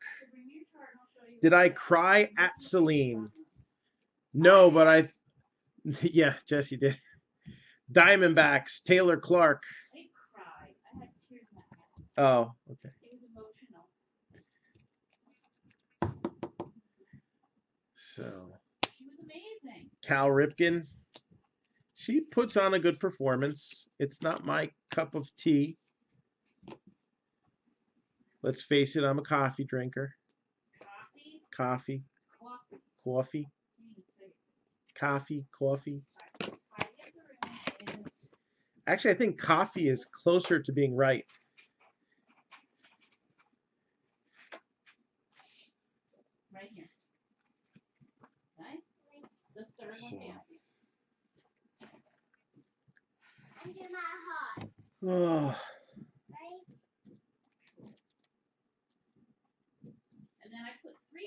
Did I cry at Celine? No, but yeah, Jesse did. Diamondbacks, Taylor Clark. I didn't cry. I had tears in my eyes. Oh, okay. It was emotional. So. She was amazing. Cal Ripken. She puts on a good performance. It's not my cup of tea. Let's face it, I'm a coffee drinker. Coffee. Coffee. Coffee. Coffee. Actually, I think coffee is closer to being right. Right here. Right? The third one down. Oh.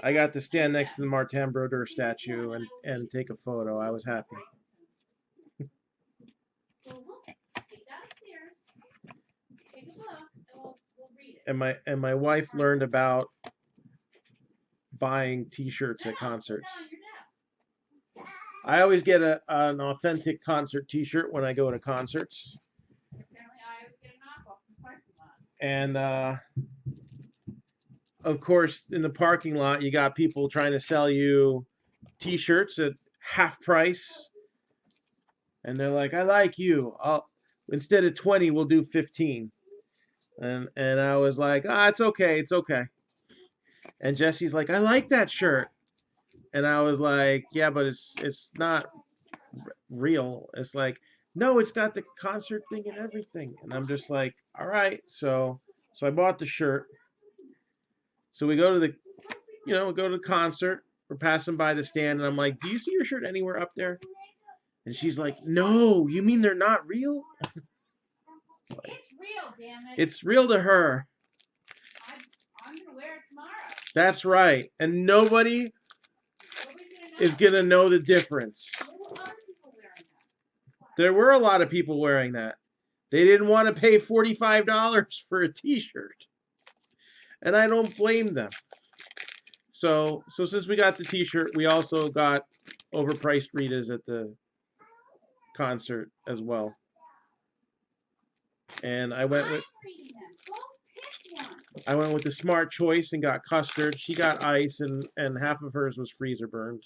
I got to stand next to the Martin Brodeur statue and take a photo. I was happy. And my wife learned about buying T-shirts at concerts. I always get an authentic concert T-shirt when I go to concerts. Apparently, I always get a knockoff in the parking lot. And of course, in the parking lot, you got people trying to sell you T-shirts at half price, and they're like, "I like you. Instead of 20, we'll do 15." And I was like, it's okay, it's okay. And Jesse's like, "I like that shirt," and I was like, "Yeah, but it's not real." It's like, "No, it's got the concert thing and everything," and I'm just like, "All right." So I bought the shirt. So we go to the concert. We're passing by the stand, and I'm like, "Do you see your shirt anywhere up there?" And she's like, no, you mean they're not real? It's real, damn it. It's real to her. I'm gonna wear it tomorrow. That's right. And nobody is going to know the difference. There were a lot of people wearing that. They didn't want to pay $45 for a t-shirt. And I don't blame them. So since we got the t-shirt, we also got overpriced Ritas at the concert as well. And I went with the smart choice and got custard. She got ice, and half of hers was freezer burned.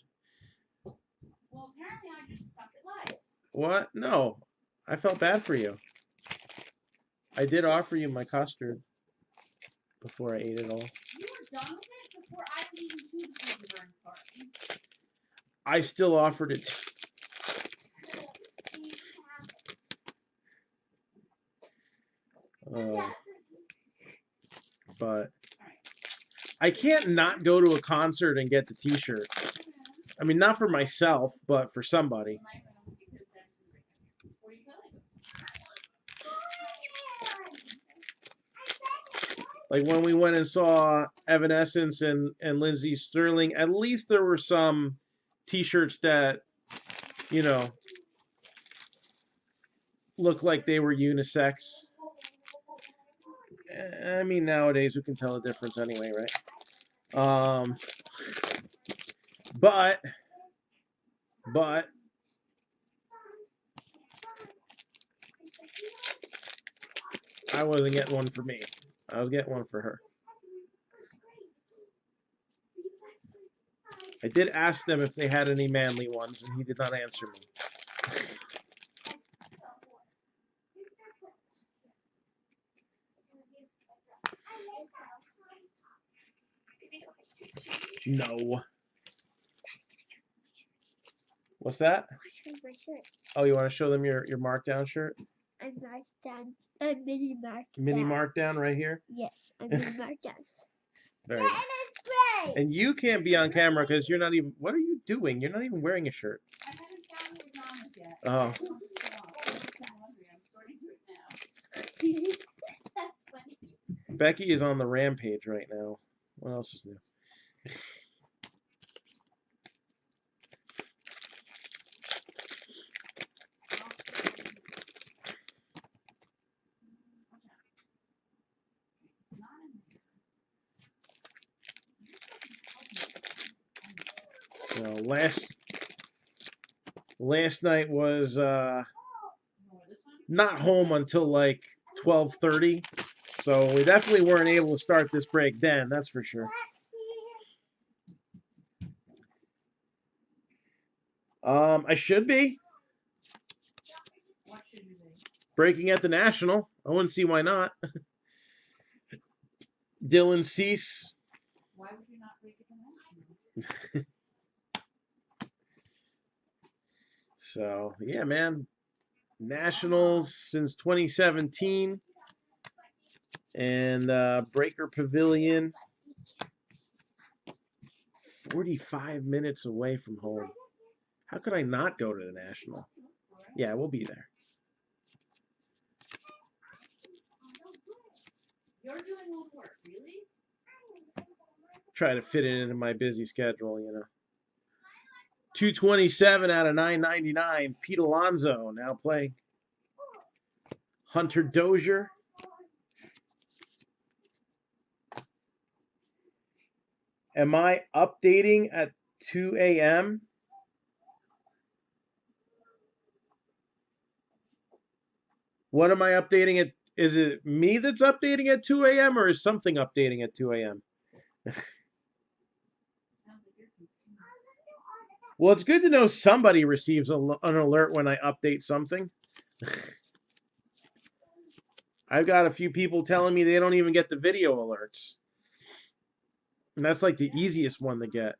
Well, apparently I just suck at life. What? No. I felt bad for you. I did offer you my custard before I ate it all. You were done with it before I was eating two freezer burned parts. I still offered it. But I can't not go to a concert and get the t-shirt. I mean, not for myself, but for somebody. Like when we went and saw Evanescence and Lindsey Sterling, at least there were some t-shirts that, you know, looked like they were unisex. I mean, nowadays we can tell the difference anyway, right? But I wasn't getting one for me. I was getting one for her. I did ask them if they had any manly ones, and he did not answer me. No. What's that? Oh, you want to show them your Marc-Down shirt? A Marc-Down, a mini Marc-Down. Mini Marc-Down right here? Yes, a mini Marc-Down. Very nice. And you can't be on camera because you're not even. What are you doing? You're not even wearing a shirt. I haven't found what was on it yet. Oh. Becky is on the rampage right now. What else is new? So last night was not home until like 12:30, so we definitely weren't able to start this break then. That's for sure. I should be. What should you be? Breaking at the National. I wouldn't see why not. Dylan Cease. Why would you not break at the National? So, yeah, man. Nationals since 2017. And Breaker Pavilion. 45 minutes away from home. How could I not go to the National? Yeah, we'll be there. You're doing all the work, really? Try to fit it into my busy schedule, you know. 227 out of 999. Pete Alonso now playing. Hunter Dozier. Am I updating at 2 a.m.? What am I updating at? Is it me that's updating at 2 a.m. or is something updating at 2 a.m.? Well, it's good to know somebody receives an alert when I update something. I've got a few people telling me they don't even get the video alerts. And that's like the easiest one to get.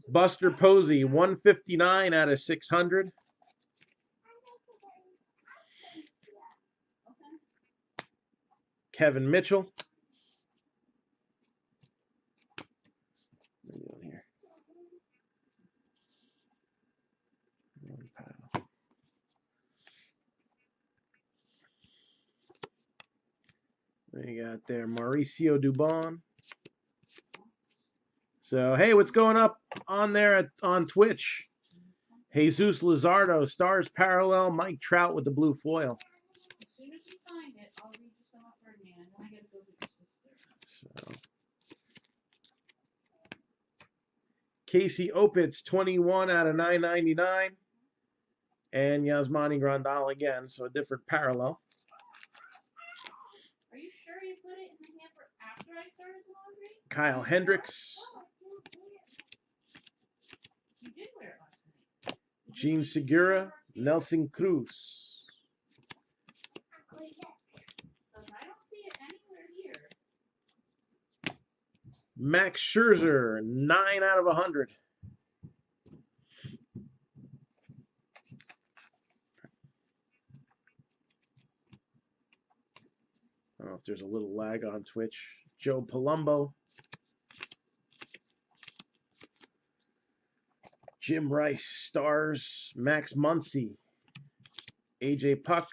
Buster Posey, 159 out of 600. Kevin Mitchell. What are you doing here? We got there Mauricio Dubon. So, hey, what's going up on there on Twitch? Jesus Luzardo, Stars Parallel, Mike Trout with the blue foil. As soon as you find it, I'll read you some of Ferdinand, and then I gotta go with your sister. So, Casey Opitz, 21 out of 999. And Yasmani Grandal again, so a different parallel. Are you sure you put it in the hamper after I started the laundry? Kyle Hendricks. You did wear it last night. Gene Segura, Nelson Cruz. Because I don't see it anywhere here. Max Scherzer, 9 out of 100. I don't know if there's a little lag on Twitch. Joe Palumbo. Jim Rice, Stars. Max Muncy. AJ Puck.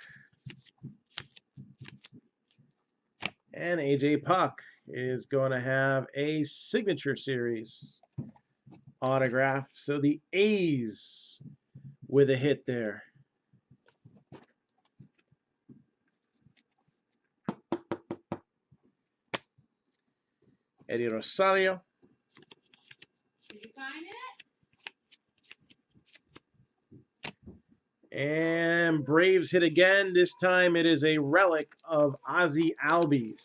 And AJ Puck is going to have a signature series autograph. So the A's with a hit there. Eddie Rosario. Did you find it? And Braves hit again. This time it is a relic of Ozzy Albies.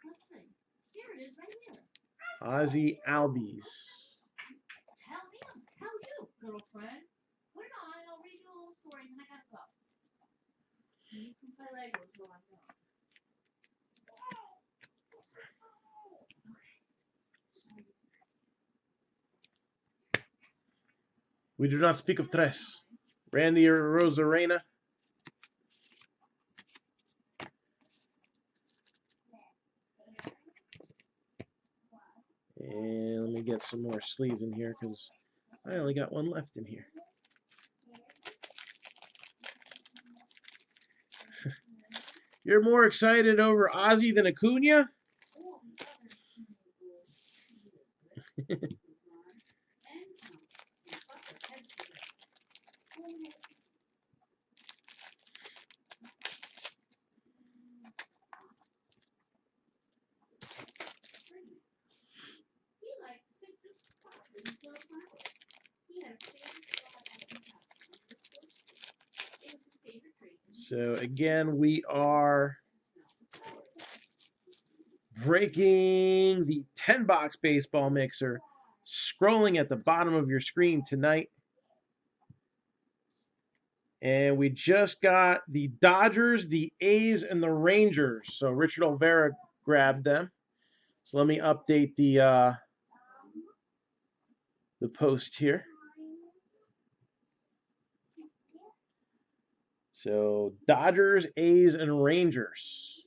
Let's see. Here it is, right here. Ozzy Albies. Tell me, tell you, girlfriend. Put it on, and I'll read you a little story, and then I gotta go. And you can play Legos while I'm gone. We do not speak of tres. Randy Rosarena. And let me get some more sleeves in here because I only got one left in here. You're more excited over Ozzy than Acuna? So again, we are breaking the 10-box baseball mixer, scrolling at the bottom of your screen tonight. And we just got the Dodgers, the A's, and the Rangers. So Richard Olvera grabbed them. So let me update the post here. So Dodgers, A's, and Rangers.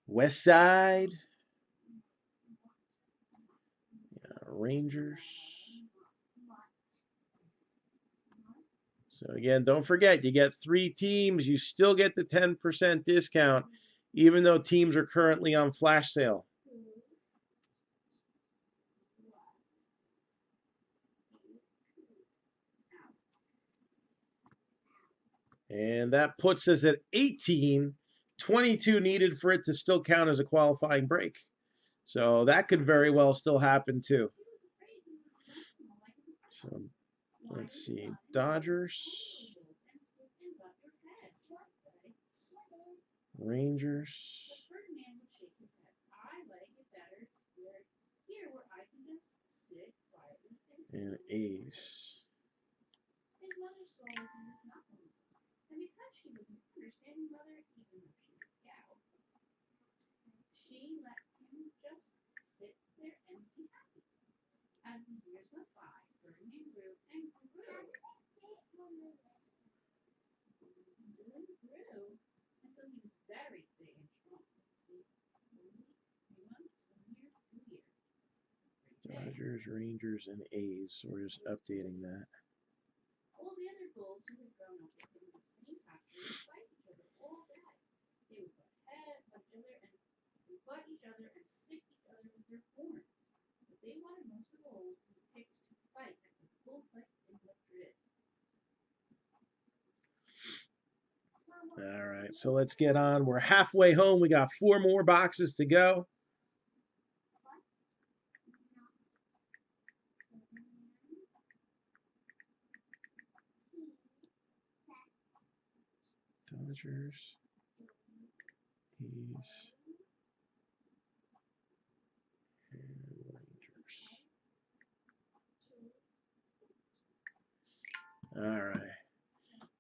West Side. Rangers. So again, don't forget, you get 3 teams. You still get the 10% discount, even though teams are currently on flash sale. And that puts us at 18, 22 needed for it to still count as a qualifying break. So that could very well still happen too. So let's see, Dodgers, Rangers, and A's. And because she was an understanding mother, even though she was gal, she let him just sit there and be happy. As the years went by, Ferdinand grew and grew. Grew until he was very big and strong. See, 3 months, 1 year, 2 years. Dodgers, Rangers, and A's. So we're just updating that. All the other bulls who had grown up butt each other and stick each other with their horns. But they wanted most of all to be picked to fight at the bullfights in Madrid. All right, so let's get on. We're halfway home. We got 4 more boxes to go. Dodgers, East, and Rangers. All right.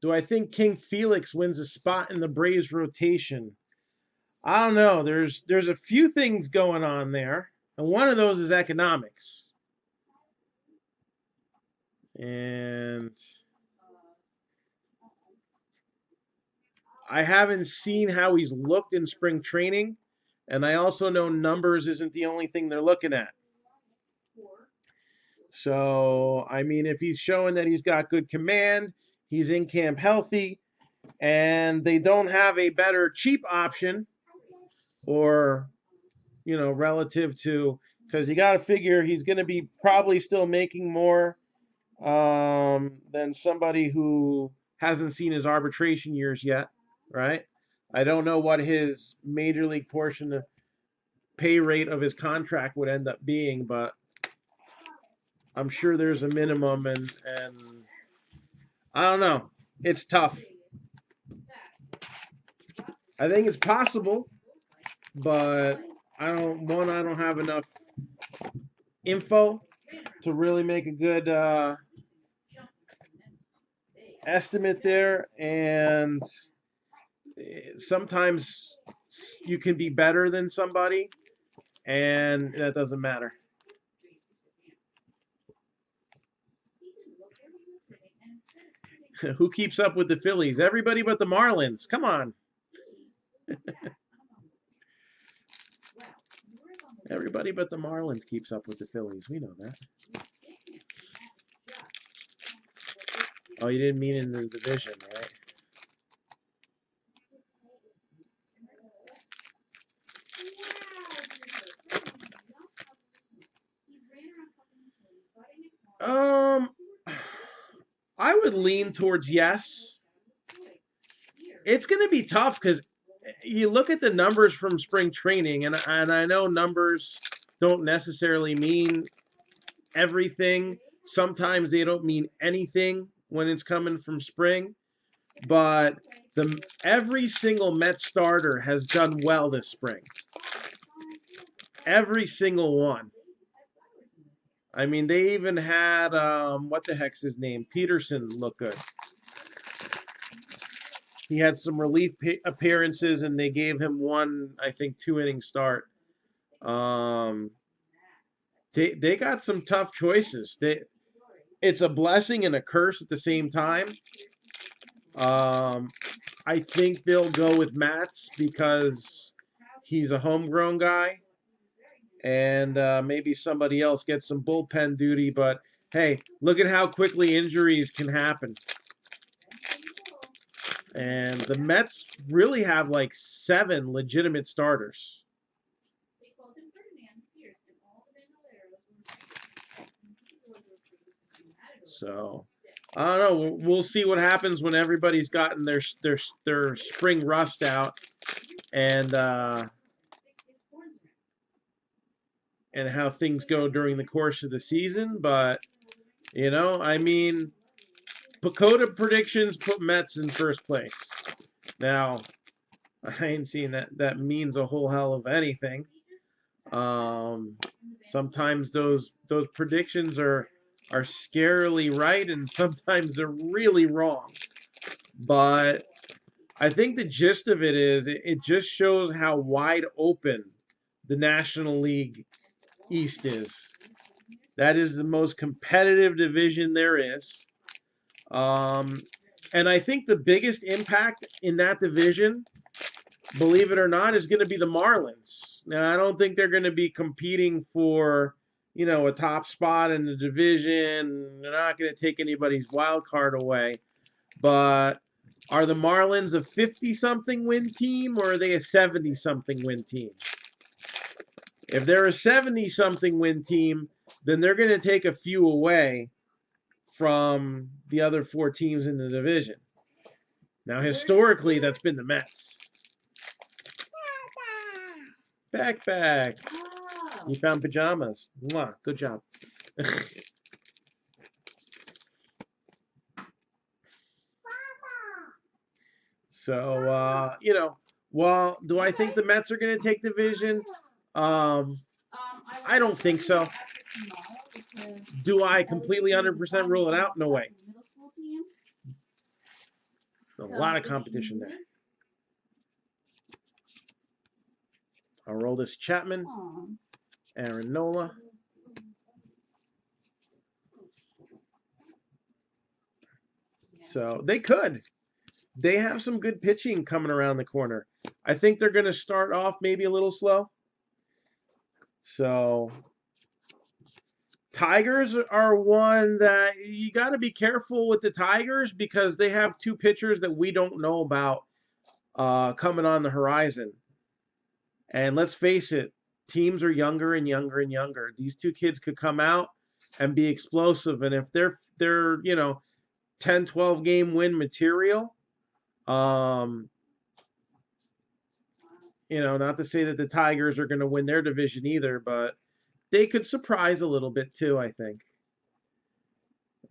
Do I think King Felix wins a spot in the Braves rotation? I don't know. There's a few things going on there, and one of those is economics. And I haven't seen how he's looked in spring training, and I also know numbers isn't the only thing they're looking at. So, I mean, if he's showing that he's got good command, he's in camp healthy, and they don't have a better cheap option, or, you know, relative to, because you got to figure he's going to be probably still making more than somebody who hasn't seen his arbitration years yet, right? I don't know what his major league portion of pay rate of his contract would end up being, but I'm sure there's a minimum, and I don't know. It's tough. I think it's possible, but I don't have enough info to really make a good estimate there, and sometimes you can be better than somebody, and that doesn't matter. Who keeps up with the Phillies? Everybody but the Marlins. Come on. Everybody but the Marlins keeps up with the Phillies. We know that. Oh, you didn't mean in the division, right? I would lean towards yes. It's going to be tough because you look at the numbers from spring training, and I know numbers don't necessarily mean everything. Sometimes they don't mean anything when it's coming from spring. But every single Mets starter has done well this spring. Every single one. I mean, they even had, what the heck's his name? Peterson look good. He had some relief appearances, and they gave him one, I think, 2-inning start. They got some tough choices. It's a blessing and a curse at the same time. I think they'll go with Matz because he's a homegrown guy, and maybe somebody else gets some bullpen duty. But hey, look at how quickly injuries can happen. And the Mets really have like 7 legitimate starters. So I don't know. We'll see what happens when everybody's gotten their spring rust out, and how things go during the course of the season. But you know, I mean, Pacoda predictions put Mets in first place. Now, I ain't seen that means a whole hell of anything. Sometimes those predictions are scarily right, and sometimes they're really wrong. But I think the gist of it is it just shows how wide open the National League East is. That is the most competitive division there is. And I think the biggest impact in that division, believe it or not, is going to be the Marlins. Now, I don't think they're going to be competing for, you know, a top spot in the division. They're not going to take anybody's wild card away. But are the Marlins a 50-something win team, or are they a 70-something win team? If they're a 70-something win team, then they're going to take a few away from the other 4 teams in the division. Now, historically, that's been the Mets. Back. Oh. You found pajamas. Mwah, good job. So, well, do I think the Mets are going to take the division? I don't think so. Do I completely 100% rule it out? No way. A lot of competition there. I'll roll this Chapman, Aaron Nola. So they could. They have some good pitching coming around the corner. I think they're going to start off maybe a little slow. So Tigers are one that you got to be careful with the Tigers because they have 2 pitchers that we don't know about coming on the horizon. And let's face it, teams are younger and younger and younger. These 2 kids could come out and be explosive. And if they're 10, 12 game win material, not to say that the Tigers are going to win their division either, but they could surprise a little bit too, I think.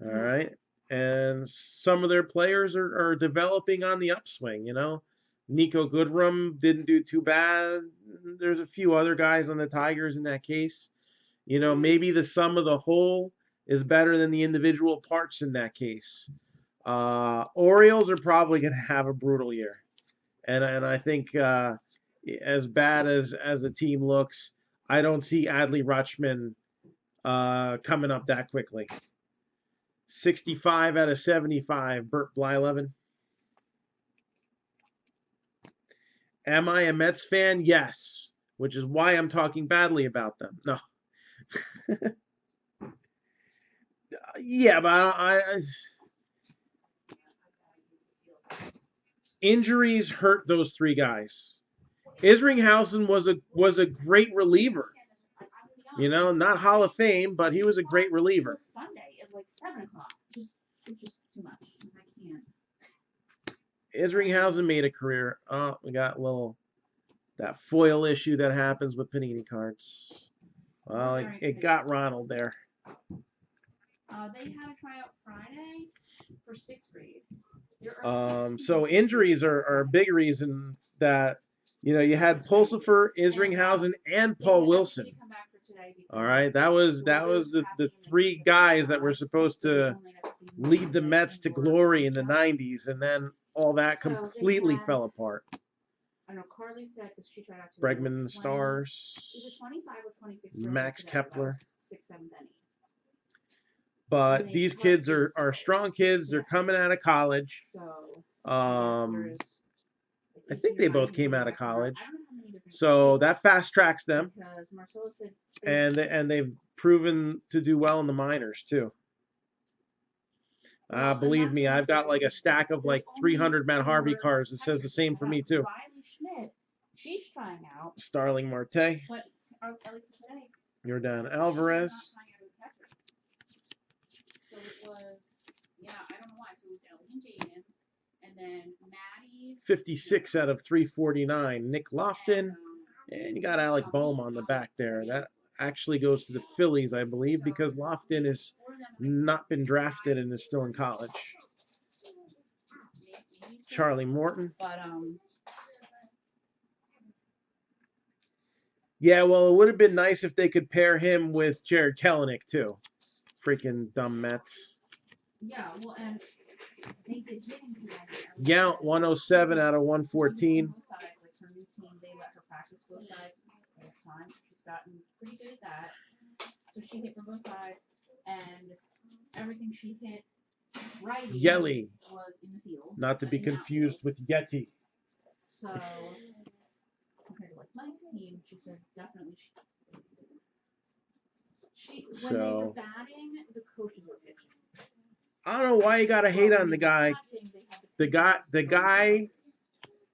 All right. And some of their players are developing on the upswing, Nico Goodrum didn't do too bad. There's a few other guys on the Tigers in that case. Maybe the sum of the whole is better than the individual parts in that case. Orioles are probably going to have a brutal year. And I think as bad as the team looks, I don't see Adley Rutschman coming up that quickly. 65 out of 75, Bert Blyleven. Am I a Mets fan? Yes, which is why I'm talking badly about them. No. Yeah, but injuries hurt those 3 guys. Isringhausen was a great reliever. Not Hall of Fame, but he was a great reliever. Sunday at like 7 o'clock. Just too much. I can't. Isringhausen made a career. Oh, we got that foil issue that happens with Panini cards. Well, it got Ronald there. They had a tryout Friday for 6th grade. So injuries are a big reason that you had Pulsifer, Isringhausen, and Paul Wilson. All right, that was the 3 guys that were supposed to lead the Mets to glory in the 90s, and then all that completely fell apart. I know Carly said because she tried out to Bregman and the Stars. Is it 25 or 26? Max Kepler. 6, 7 Benny. But these kids are strong kids. They're coming out of college. I think they both came out of college. So that fast tracks them. And they've proven to do well in the minors too. Believe me, I've got like a stack of like 300 Matt Harvey cards that says the same for me too. Riley Schmidt, she's trying out. Starling Marte. But at least today. Yordan Alvarez. So it was, I don't know why. So it was Ellie and Jaden, and then Maddie. 56 out of 349. Nick Lofton, and you got Alec Boehm on the back there. That actually goes to the Phillies, I believe, because Lofton has not been drafted and is still in college. Charlie Morton. Yeah, well, it would have been nice if they could pair him with Jared Kelenic too. Freaking dumb Mets. Yeah, well, and they did Yount, 107 out of 114. Her new team, they let her practice both sides all the time. She's gotten pretty good at that. So she hit from both sides, and everything she hit right Yelly was in the field. Not to be confused with Yeti. So compared to like Mike's team, she said definitely when they were batting, the coaches were pitching. I don't know why you gotta hate on the guy. The guy.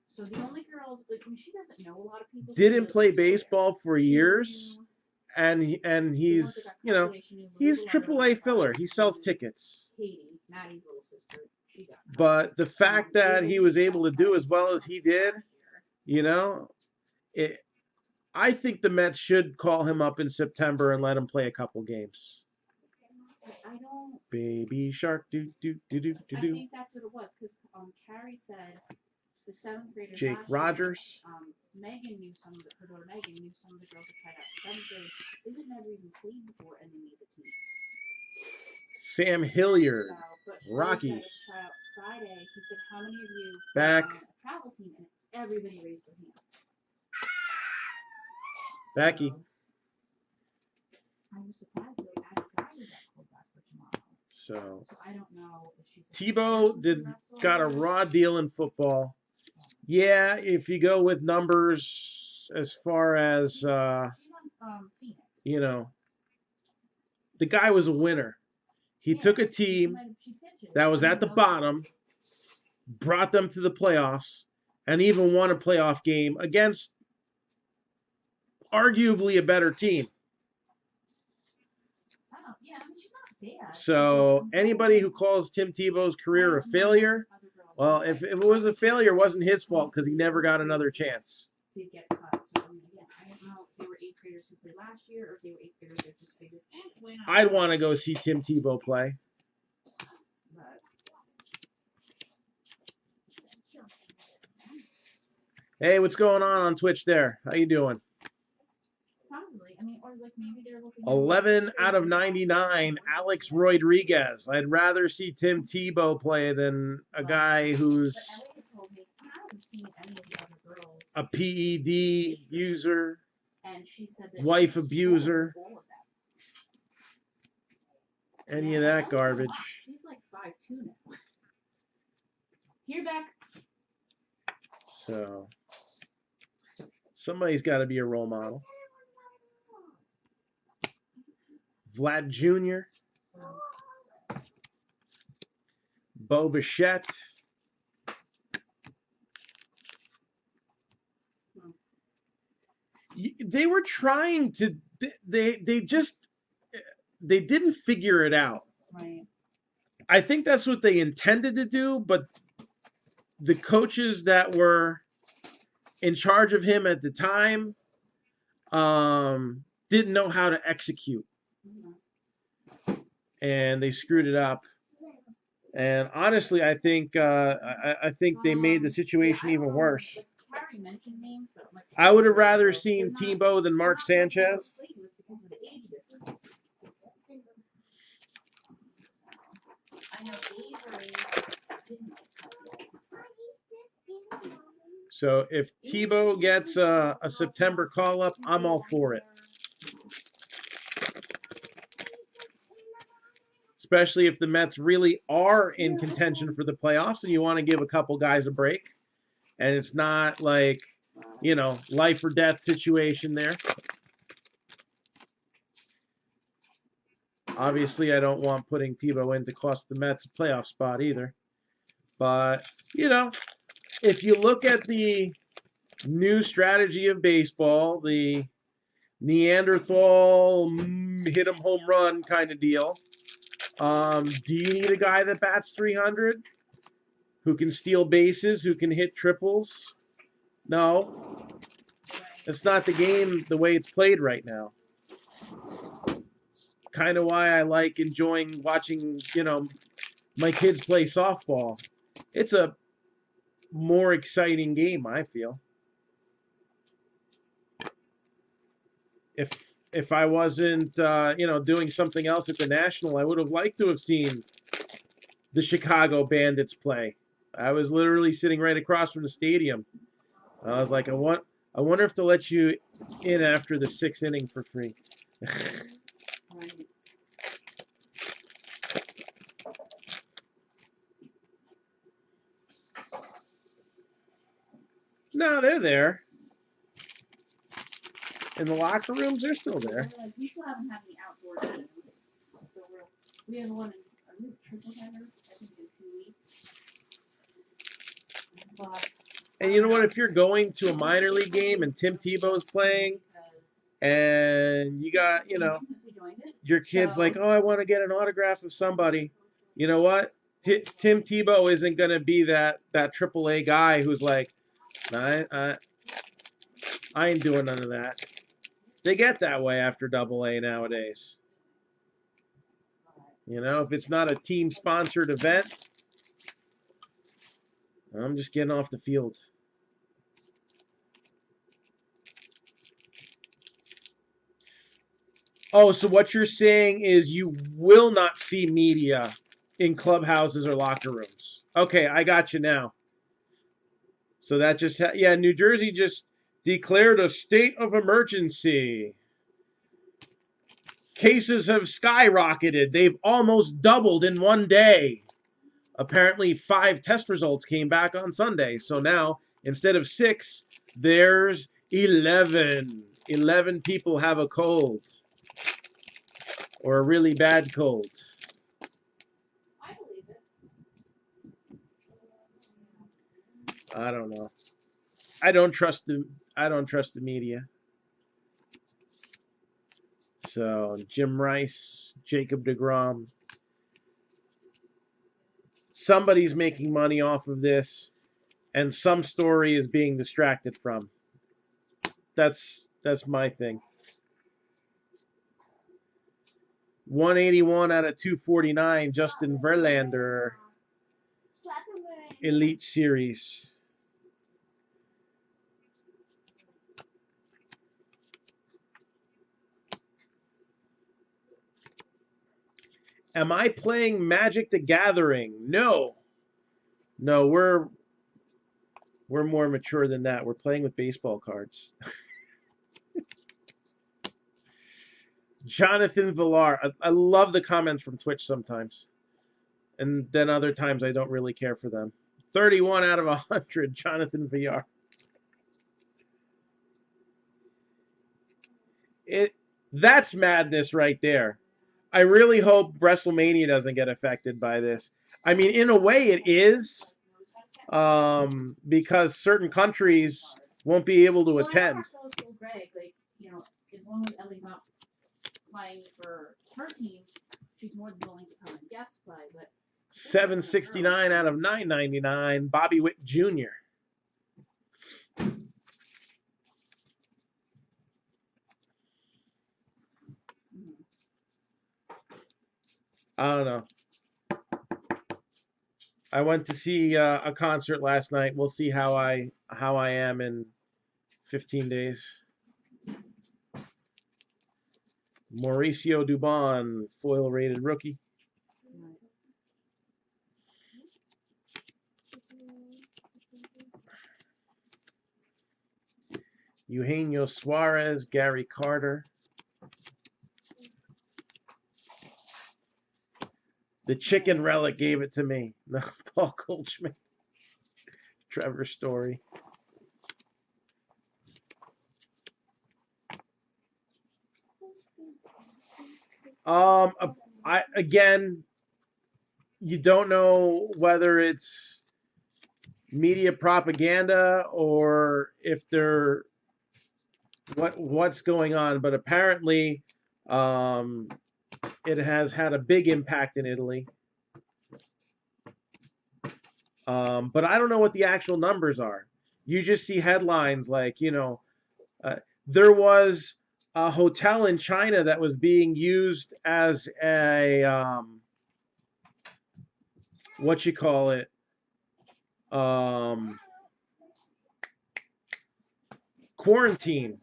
So the only girl girls, like, when she doesn't know a lot of people. Didn't play baseball for She years, knew and he's, you know, he's AAA filler. He sells tickets. Katie, Maddie's little sister, she got cut. But the fact that he was able to do as well as he did, you know, I think the Mets should call him up in September and let him play a couple games. I don't. Baby shark, do do do do do I do. think that's what it was, because Carrie said the 7th graders. Jake last Rogers. Year, Megan knew some of her daughter Megan knew some of the girls that tried out for 7th grade. They had never even played before, and they made the team. Sam Hilliard, but Rockies. Tryout Friday, he said, "How many of you back a travel team?" And everybody raised their hand. Becky. I was surprised that I got called back for tomorrow. So I don't know if she's. Tebow got a raw deal in football. Yeah, if you go with numbers as far as she's on Phoenix. you know, the guy was a winner. He took a team that was at the bottom, brought them to the playoffs, and even won a playoff game against arguably a better team. Oh, yeah, I mean, she's not bad. So anybody who calls Tim Tebow's career a failure, well, if it was a failure, it wasn't his fault because he never got another chance. Did get cut. So, I mean, again, I don't know if they were 8th graders who played last year or if they were 8th graders that just figured, why not? I'd want to go see Tim Tebow play. But Hey, what's going on Twitch there? How you doing? possibly. I mean, or like maybe they're looking. 11 out of 99, Alex Rodriguez. I'd rather see Tim Tebow play than a guy who's But Elliot told me, I haven't seen any of the other girls. a PED user, And she said that wife she's abuser, all of that. any of that garbage. She's like 5'2" now. Here, Beck. So somebody's got to be a role model. Vlad Jr., Bo Bichette. They were trying to. They didn't figure it out. Right. I think that's what they intended to do, but the coaches that were in charge of him at the time didn't know how to execute. And they screwed it up. And honestly, I think they made the situation even worse. I would have rather seen Tebow than Mark Sanchez. So if Tebow gets a September call-up, I'm all for it. Especially if the Mets really are in contention for the playoffs and you want to give a couple guys a break. And it's not like, you know, life or death situation there. Obviously, I don't want putting Tebow in to cost the Mets a playoff spot either. But, you know, if you look at the new strategy of baseball, the Neanderthal hit 'em home run kind of deal, do you need a guy that bats 300? Who can steal bases, who can hit triples? No. That's not the game the way it's played right now. Kind of why I like enjoying watching, you know, my kids play softball. It's a more exciting game, I feel. If I wasn't, you know, doing something else at the National, I would have liked to have seen the Chicago Bandits play. I was literally sitting right across from the stadium. I was like, I wonder if they'll let you in after the 6th inning for free. No, they're there. In the locker rooms, they're still there. We still haven't had any outdoor games. So we have one in triple header, I think, in 2 weeks. But And you know what? If you're going to a minor league game and Tim Tebow's playing, and you got, your kid's like, oh, I want to get an autograph of somebody. You know what? Tim Tebow isn't going to be that AAA guy who's like, nah, I ain't doing none of that. They get that way after AA nowadays. You know, if it's not a team-sponsored event, I'm just getting off the field. Oh, so what you're saying is you will not see media in clubhouses or locker rooms. Okay, I got you now. So that just, yeah, New Jersey just declared a state of emergency. Cases have skyrocketed. They've almost doubled in one day. Apparently, 5 test results came back on Sunday. So now, instead of 6, there's 11. 11 people have a cold. Or a really bad cold. I believe it. I don't know. I don't trust the media. So Jim Rice, Jacob deGrom. Somebody's making money off of this, and some story is being distracted from. That's my thing. 181 out of 249, Justin Verlander, Elite Series. Am I playing Magic the Gathering? No. No, we're more mature than that. We're playing with baseball cards. Jonathan Villar. I love the comments from Twitch sometimes. And then other times I don't really care for them. 31 out of 100, Jonathan Villar. That's madness right there. I really hope WrestleMania doesn't get affected by this. I mean, in a way it is, because certain countries won't be able to attend. Well, I told Greg, as long as Ellie's not playing for her team, she's more than willing to come and guest play. But 769 out of 999, Bobby Witt Jr. I don't know. I went to see a concert last night. We'll see how I am in 15 days. Mauricio Dubon, foil rated rookie. Eugenio Suarez, Gary Carter. The chicken relic gave it to me. No, Paul Goldschmidt. Trevor Story. Again, you don't know whether it's media propaganda or if they're what's going on, but apparently it has had a big impact in Italy. But I don't know what the actual numbers are. You just see headlines like, there was a hotel in China that was being used as a quarantine.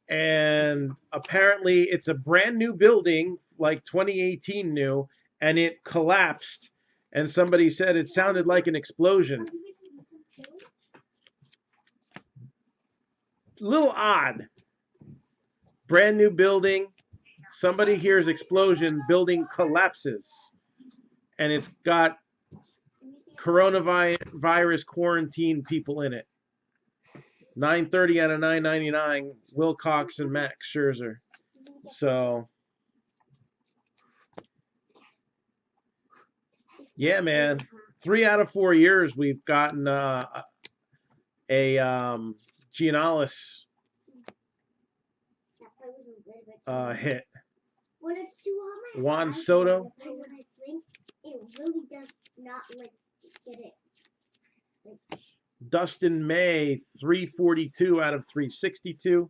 And apparently it's a brand new building, like 2018 new, and it collapsed. And somebody said it sounded like an explosion. Little odd. Brand new building. Somebody hears explosion, building collapses. And it's got coronavirus quarantine people in it. 930 out of 999, Wilcox and Max Scherzer. So, yeah, man. 3 out of 4 years we've gotten a Giannalis That part was a little bit hit. When it's too hot, Juan Soto. when I drink, it really does not like get it. Like, Dustin May, 342 out of 362.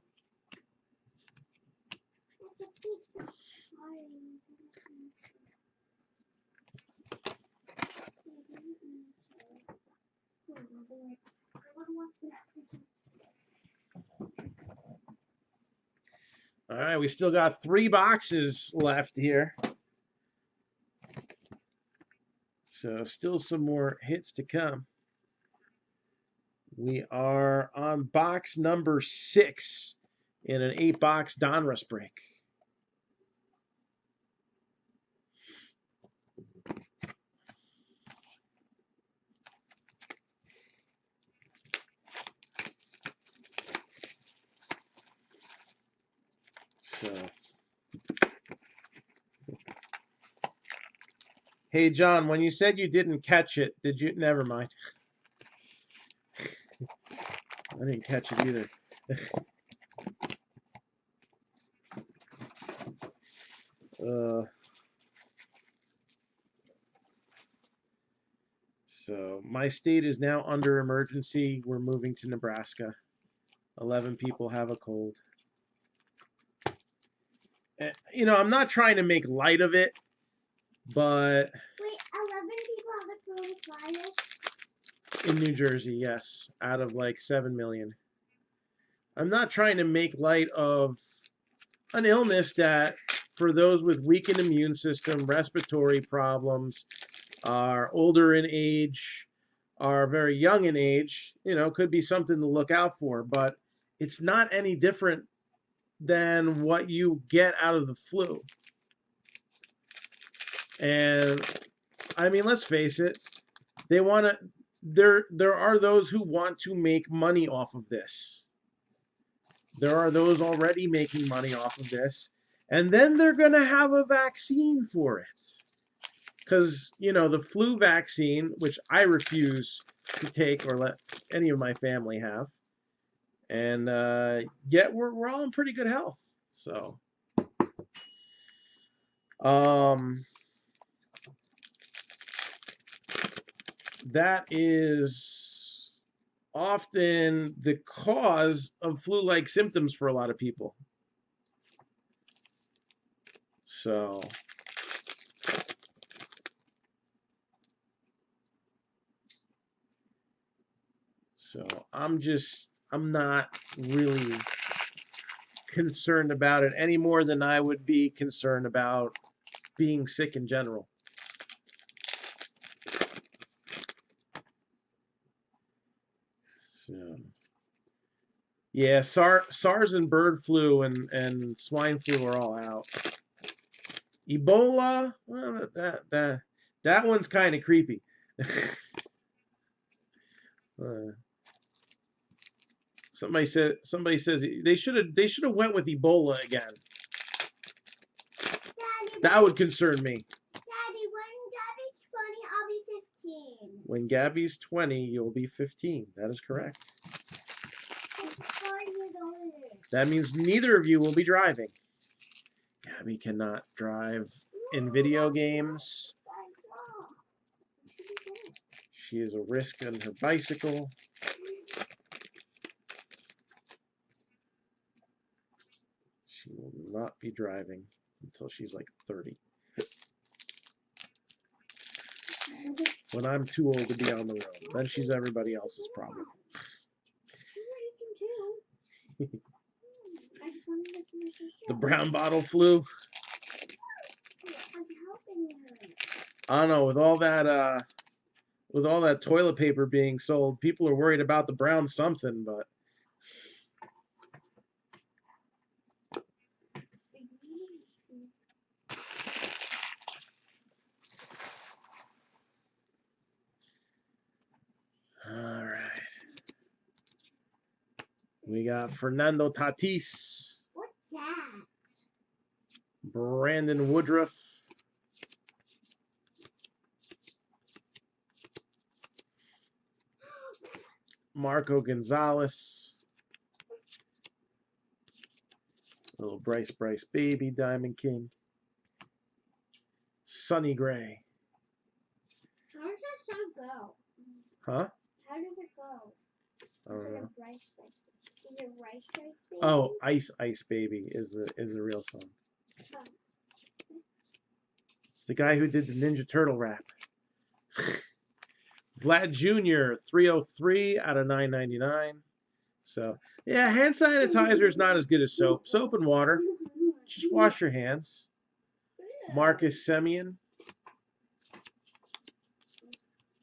that's a big All right, we still got 3 boxes left here. So still some more hits to come. We are on box number 6 in an 8-box Donruss break. So, hey John, when you said you didn't catch it, did you? Never mind. I didn't catch it either. So my state is now under emergency. We're moving to Nebraska. 11 people have a cold. You know, I'm not trying to make light of it, but... Wait, 11 people have the coronavirus? In New Jersey, yes. Out of like 7 million. I'm not trying to make light of an illness that, for those with weakened immune system, respiratory problems, are older in age, are very young in age, you know, could be something to look out for. But it's not any different than what you get out of the flu. And I mean, let's face it, they want to, there are those who want to make money off of this. There are those already making money off of this, and then they're going to have a vaccine for it. Because, you know, the flu vaccine, which I refuse to take or let any of my family have, and yet we're all in pretty good health. So, that is often the cause of flu-like symptoms for a lot of people. So, I'm not really concerned about it any more than I would be concerned about being sick in general. So, yeah, SARS and bird flu and swine flu are all out. Ebola, well, that one's kind of creepy. Somebody says they should have went with Ebola again. Daddy, That would concern me. Daddy, When when Gabby's 20, I'll be 15. Gabby's 20, you'll be 15. That is correct. I'm 4 years older. That means neither of you will be driving. Gabby cannot drive in video games. She is a risk on her bicycle. She will not be driving until she's like 30. When I'm too old to be on the road. Then she's everybody else's problem. The brown bottle flu. I don't know, with all that toilet paper being sold, people are worried about the brown something, but all right. We got Fernando Tatis. What's that? Brandon Woodruff. Marco Gonzalez. Little Bryce Baby, Diamond King. Sonny Gray. How does that song go? Huh? How does it go? I don't know. Rice Is it Rice Baby? Oh, Ice Baby is the real song. Oh. It's the guy who did the Ninja Turtle rap. Vlad Jr. 303 out of 999. So yeah, hand sanitizer is not as good as soap. Soap and water. Just wash your hands. Marcus Semien.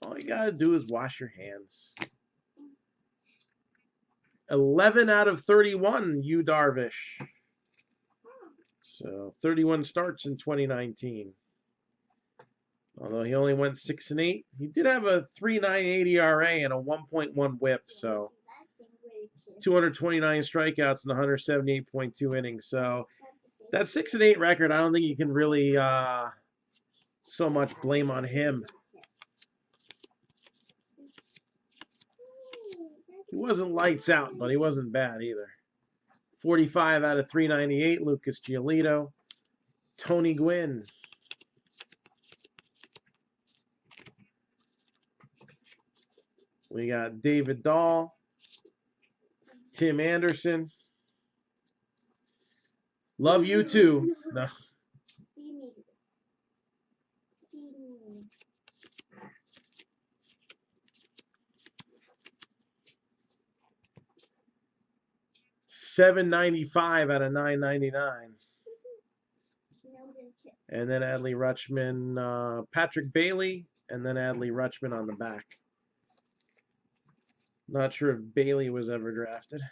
All you gotta do is wash your hands. 11 out of 31, Yu Darvish. So 31 starts in 2019. Although he only went 6 and 8, he did have a 3.98 ERA and a 1.1 WHIP. So 229 strikeouts and 178.2 innings. So that 6 and 8 record, I don't think you can really so much blame on him. He wasn't lights out, but he wasn't bad either. 45 out of 398, Lucas Giolito. Tony Gwynn. We got David Dahl. Tim Anderson. Love you too. No. $7.95 out of $9.99. And then Adley Rutschman, Patrick Bailey, and then Adley Rutschman on the back. Not sure if Bailey was ever drafted.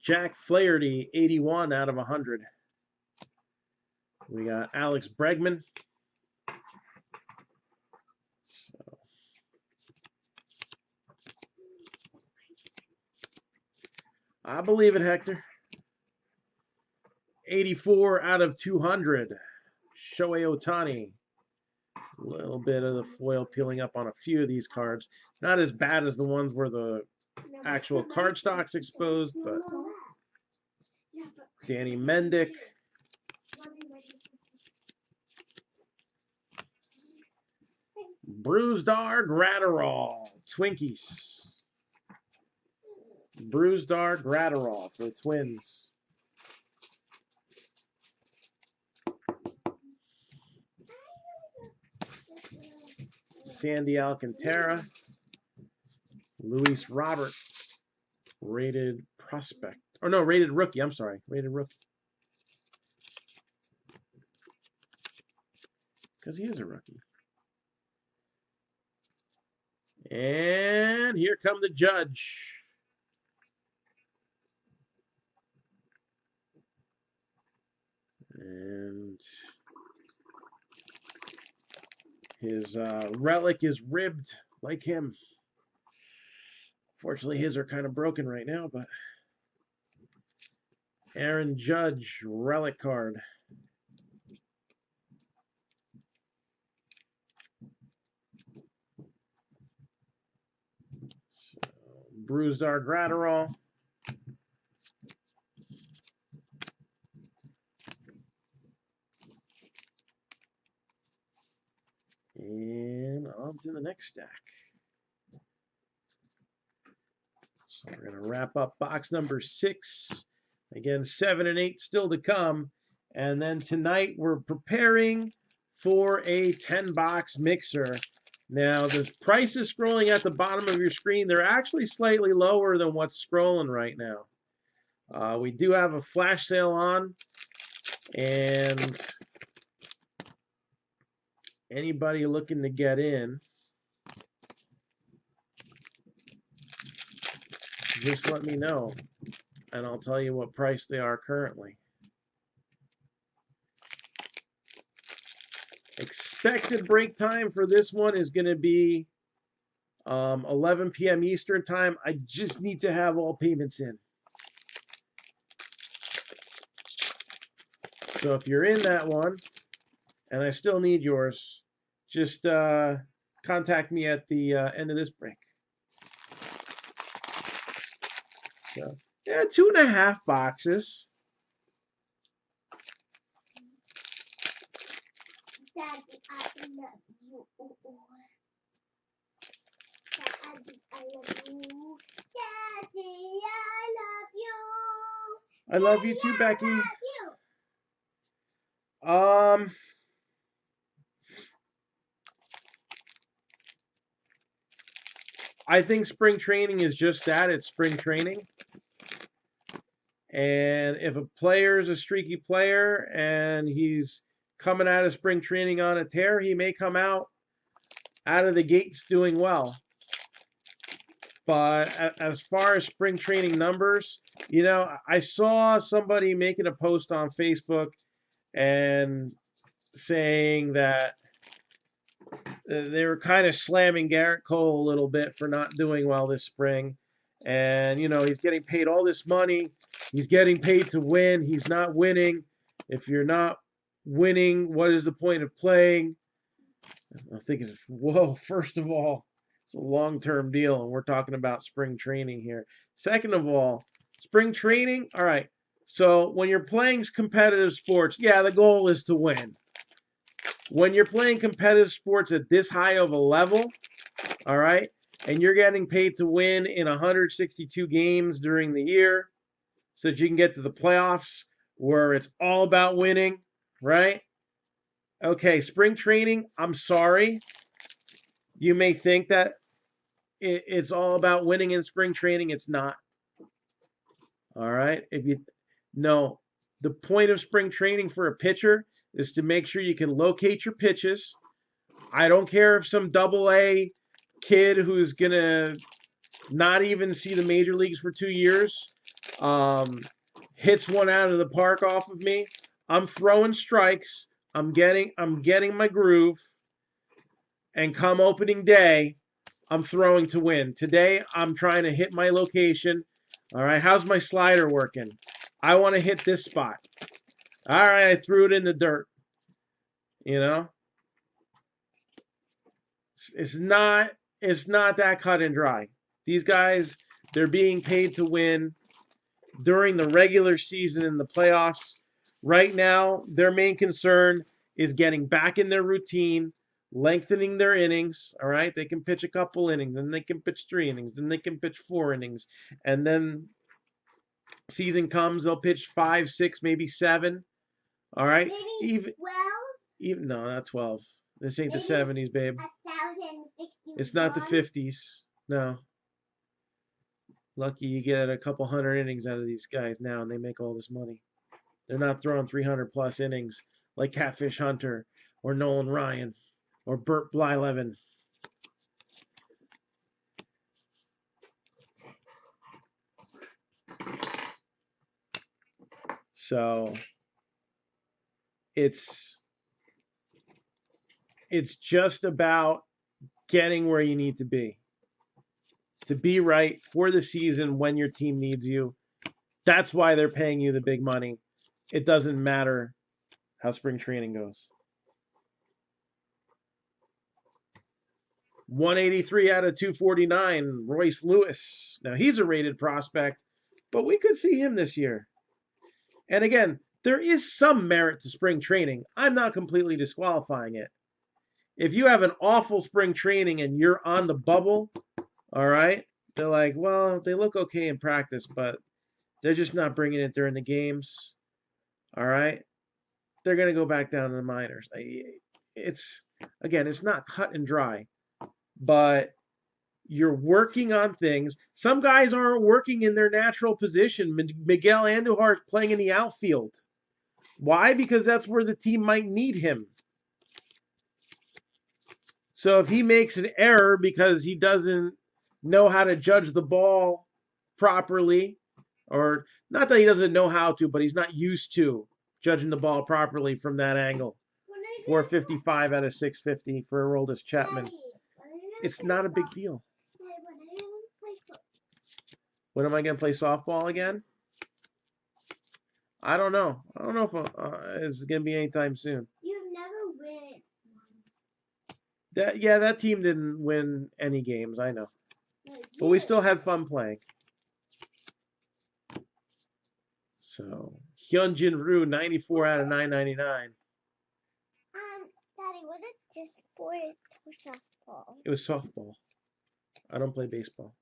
Jack Flaherty, 81 out of 100. We got Alex Bregman. I believe it, Hector. 84 out of 200. Shohei Ohtani. A little bit of the foil peeling up on a few of these cards. Not as bad as the ones where the actual card stock's exposed, but Danny Mendick. Brusdar Graterol. Twinkies. Brusdar Graterol for the Twins. Sandy Alcantara. Luis Robert. Rated prospect. Or no, rated rookie. I'm sorry. Rated rookie. Because he is a rookie. And here come the judge. And his relic is ribbed like him. Fortunately, his are kind of broken right now, but Aaron Judge relic card. So, Brusdar Graterol. And on to the next stack. So we're going to wrap up box number 6. Again, 7 and 8 still to come. And then tonight we're preparing for a 10-box mixer. Now, the price is scrolling at the bottom of your screen. They're actually slightly lower than what's scrolling right now. We do have a flash sale on. And anybody looking to get in, just let me know, and I'll tell you what price they are currently. Expected break time for this one is going to be 11 p.m. Eastern time. I just need to have all payments in. So if you're in that one, and I still need yours, just contact me at the end of this break. So, yeah, 2.5 boxes. Daddy, I love you. Daddy, I love you. Daddy, I love you. I love you too, Becky. I think spring training is just that. It's spring training. And if a player is a streaky player and he's coming out of spring training on a tear, he may come out of the gates doing well. But as far as spring training numbers, you know, I saw somebody making a post on Facebook and saying that they were kind of slamming Garrett Cole a little bit for not doing well this spring. And, you know, he's getting paid all this money. He's getting paid to win. He's not winning. If you're not winning, what is the point of playing? I'm thinking, whoa, first of all, it's a long-term deal, and we're talking about spring training here. Second of all, spring training, all right. So when you're playing competitive sports, yeah, the goal is to win. When you're playing competitive sports at this high of a level, all right, and you're getting paid to win in 162 games during the year so that you can get to the playoffs where it's all about winning, right? Okay, spring training, I'm sorry. You may think that it's all about winning in spring training. It's not. All right? No, the point of spring training for a pitcher is to make sure you can locate your pitches. I don't care if some AA kid who's going to not even see the major leagues for 2 years hits one out of the park off of me. I'm throwing strikes. I'm getting my groove. And come opening day, I'm throwing to win. Today, I'm trying to hit my location. All right, how's my slider working? I want to hit this spot. All right, I threw it in the dirt. You know, it's not that cut and dry. These guys, they're being paid to win during the regular season and the playoffs. Right now, their main concern is getting back in their routine, lengthening their innings. All right, they can pitch a couple innings, then they can pitch 3 innings, then they can pitch 4 innings, and then season comes, they'll pitch 5, 6, maybe 7. All right, Maybe 12. Even no, not 12. This ain't maybe the 70s, babe. 1,061. It's not the 50s. No. Lucky you get a couple hundred innings out of these guys now, and they make all this money. They're not throwing 300 plus innings like Catfish Hunter or Nolan Ryan or Burt Blyleven. So it's just about getting where you need to be right for the season when your team needs you. That's why they're paying you the big money. It doesn't matter how spring training goes. 183 out of 249, Royce Lewis. Now, he's a rated prospect, but we could see him this year. And again, there is some merit to spring training. I'm not completely disqualifying it. If you have an awful spring training and you're on the bubble, all right, they're like, well, they look okay in practice, but they're just not bringing it during the games, all right? They're going to go back down to the minors. It's not cut and dry, but you're working on things. Some guys aren't working in their natural position. Miguel Andujar is playing in the outfield. Why? Because that's where the team might need him. So if he makes an error because he doesn't know how to judge the ball properly, or not that he doesn't know how to, but he's not used to judging the ball properly from that angle. 455 out of 650 for Aroldis Chapman. It's not a big deal. When am I going to play softball again? I don't know. I don't know if it's gonna be anytime soon. You've never win That team didn't win any games. I know, one. but we still had fun playing. So Hyunjin Ryu, 94 out of 999. Daddy, was it just sport or softball? It was softball. I don't play baseball.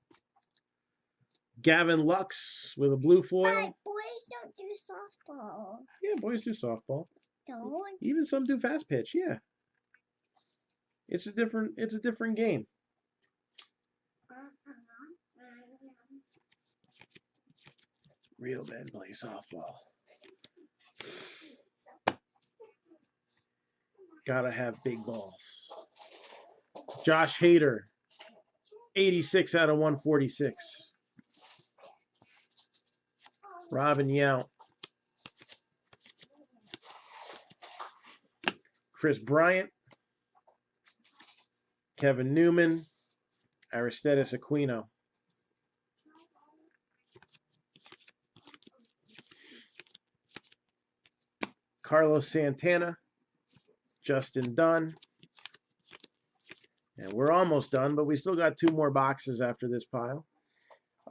Gavin Lux with a blue foil. But boys don't do softball. Yeah, boys do softball. Don't. Even some do fast pitch. Yeah, it's a different game. Real men play softball. Gotta have big balls. Josh Hader, 86 out of 146. Robin Yount. Chris Bryant. Kevin Newman. Aristides Aquino. Carlos Santana. Justin Dunn. And we're almost done, but we still got 2 more boxes after this pile.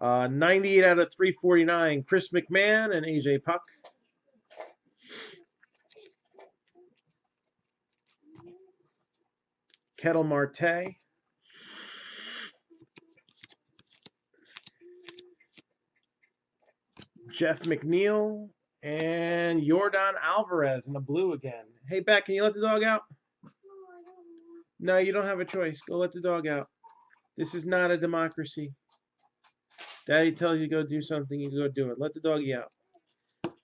98 out of 349, Chris McMahon and AJ Puck. Kettle Marte. Jeff McNeil and Yordan Alvarez in the blue again. Hey, Beck, can you let the dog out? No, you don't have a choice. Go let the dog out. This is not a democracy. Daddy tells you to go do something, you go do it. Let the doggy out.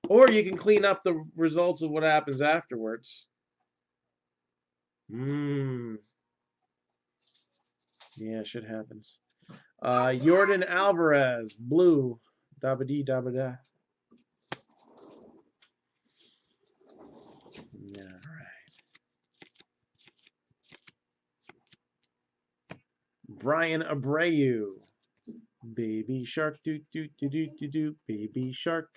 Or you can clean up the results of what happens afterwards. Yeah, shit happens. Yordan Alvarez, blue. Dabba-dee, dabba-da. Yeah, right. Brian Abreu. Baby shark, do do do do do do. Baby shark.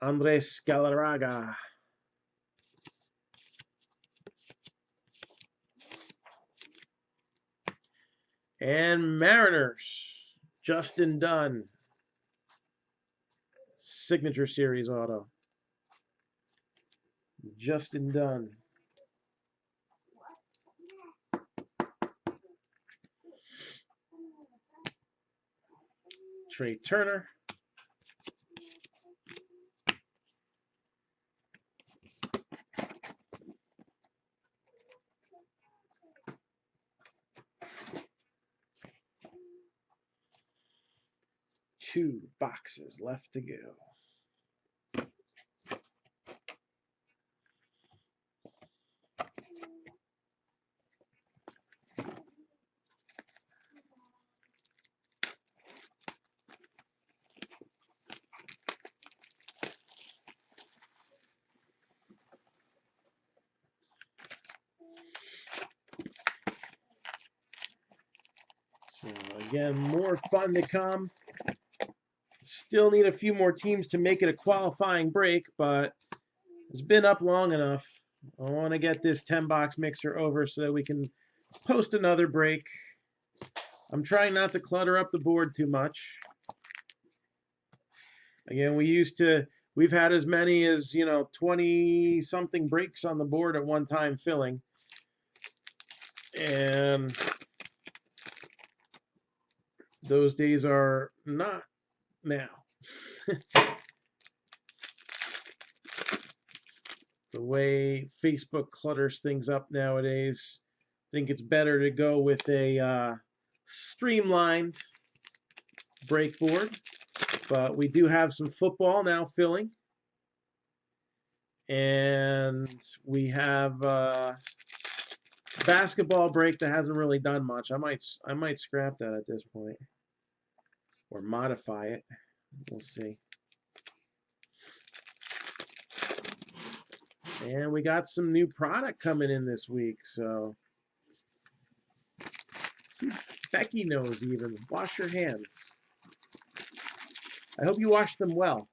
Andres Galarraga. And Mariners. Justin Dunn. Signature Series auto. Justin Dunn. Trey Turner. Two boxes left to go. So again, more fun to come. Still need a few more teams to make it a qualifying break, but it's been up long enough. I want to get this 10-box mixer over so that we can post another break. I'm trying not to clutter up the board too much. Again, we've had as many as, 20-something breaks on the board at one time filling. And those days are not now. The way Facebook clutters things up nowadays, I think it's better to go with a streamlined break board. But we do have some football now filling. And we have basketball break that hasn't really done much. I might scrap that at this point. Or modify it. We'll see. And we got some new product coming in this week, so see, Becky knows even. Wash your hands. I hope you wash them well.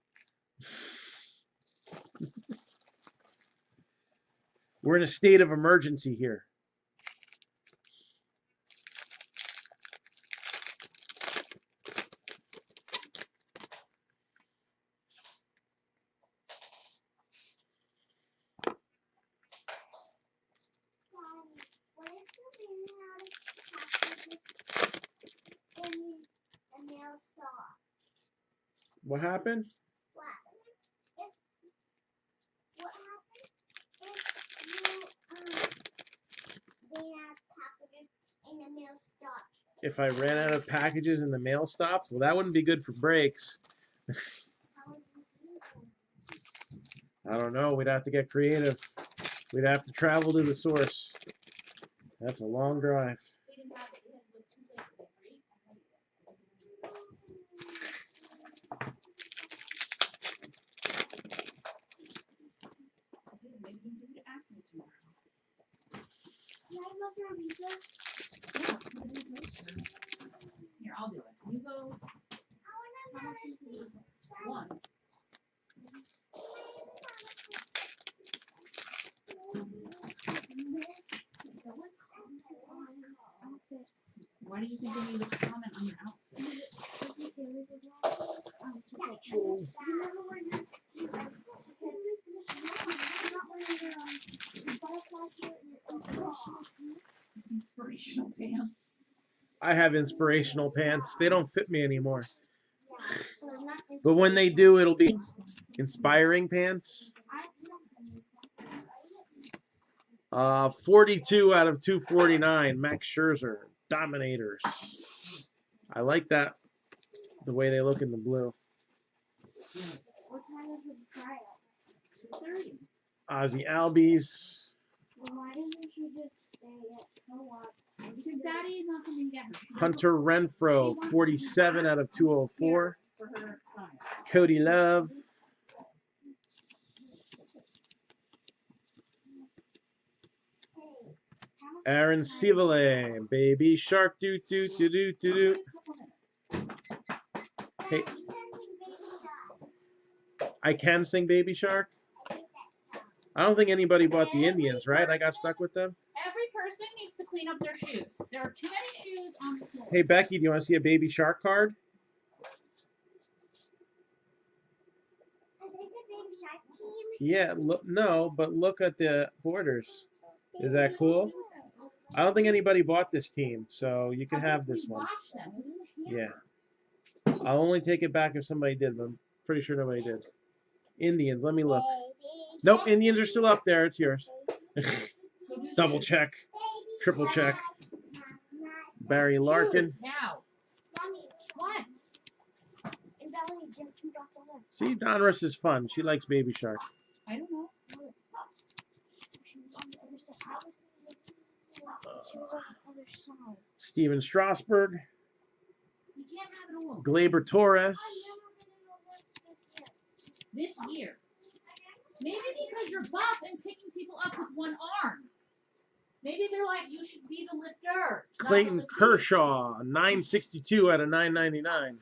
We're in a state of emergency here. What happened? What happened if you ran out of packages and the mail stopped? If I ran out of packages and the mail stopped, well, that wouldn't be good for breaks. How would you do I don't know. We'd have to get creative. We'd have to travel to the source. That's a long drive. We didn't have it. We had like 2 places, right? Okay, maybe you can take it to Acme tomorrow. Can I look at Visa? Yeah, put it in the toaster. Here, I'll do it. You go. How much is it? 1. Why do you think they need to comment on your outfit? Inspirational pants. I have inspirational pants. They don't fit me anymore. But when they do, it'll be inspiring pants. 42 out of 249. Max Scherzer. Dominators. I like that. The way they look in the blue. What time is the tryout? 2:30. Ozzy Albies. Why didn't she just stay at co-op? Because Daddy is not coming to get her. Hunter Renfroe. 47 out of 204. For her child. Cody Love. Aaron Civale, Baby Shark, do do do do do do. Hey, I can sing Baby Shark. I don't think anybody bought the Indians, right? I got stuck with them. Every person needs to clean up their shoes. There are too many shoes on the floor. Hey Becky, do you want to see a Baby Shark card? I think the Baby Shark team. Yeah, look, no, but look at the borders. Is that cool? I don't think anybody bought this team, so you can have this one. Yeah. I'll only take it back if somebody did, but I'm pretty sure nobody did. Indians, let me look. Nope, Indians are still up there. It's yours. Double check. Triple check. Barry Larkin. Now. Mommy, What? and Bellamy just got the list. See, Donruss is fun. She likes Baby Shark. I don't know. She was on the other side. She was on the other side. Steven Strasburg. You can't have it all. Gleyber Torres. This year. Maybe because you're buff and picking people up with one arm. Maybe they're like, you should be the lifter. Clayton Kershaw. 962 out of 999.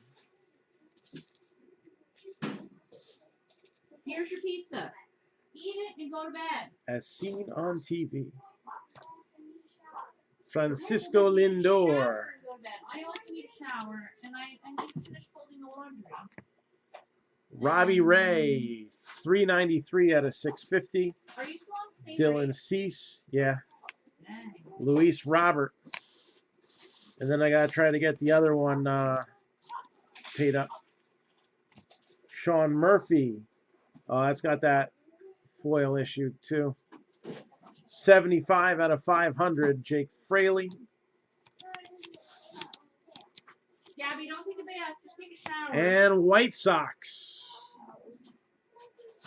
Here's your pizza. Eat it and go to bed. As seen on TV. Francisco Lindor. I also need a shower, and I need to finish folding the laundry. Robbie Ray. 393 out of 650. Are you still on the same Dylan rate? Cease. Yeah. Dang. Luis Robert. And then I got to try to get the other one paid up. Sean Murphy. Oh, that's got that foil issue too. 75 out of 500. Jake Fraley. Gabby, don't take a bath. Just take a shower. And White Sox.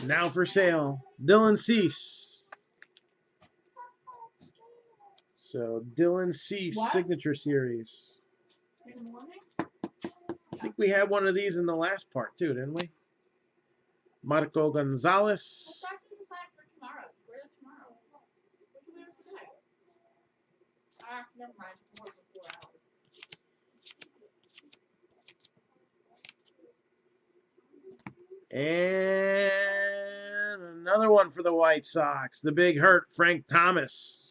Now for sale. Dylan Cease. So Dylan Cease What? Signature Series. In the morning? I think we had one of these in the last part too, didn't we? Marco Gonzalez. Let's actually decide for tomorrow. Wear it tomorrow. What should we wear today? Never mind. More than 4 hours. And another one for the White Sox. The big hurt, Frank Thomas.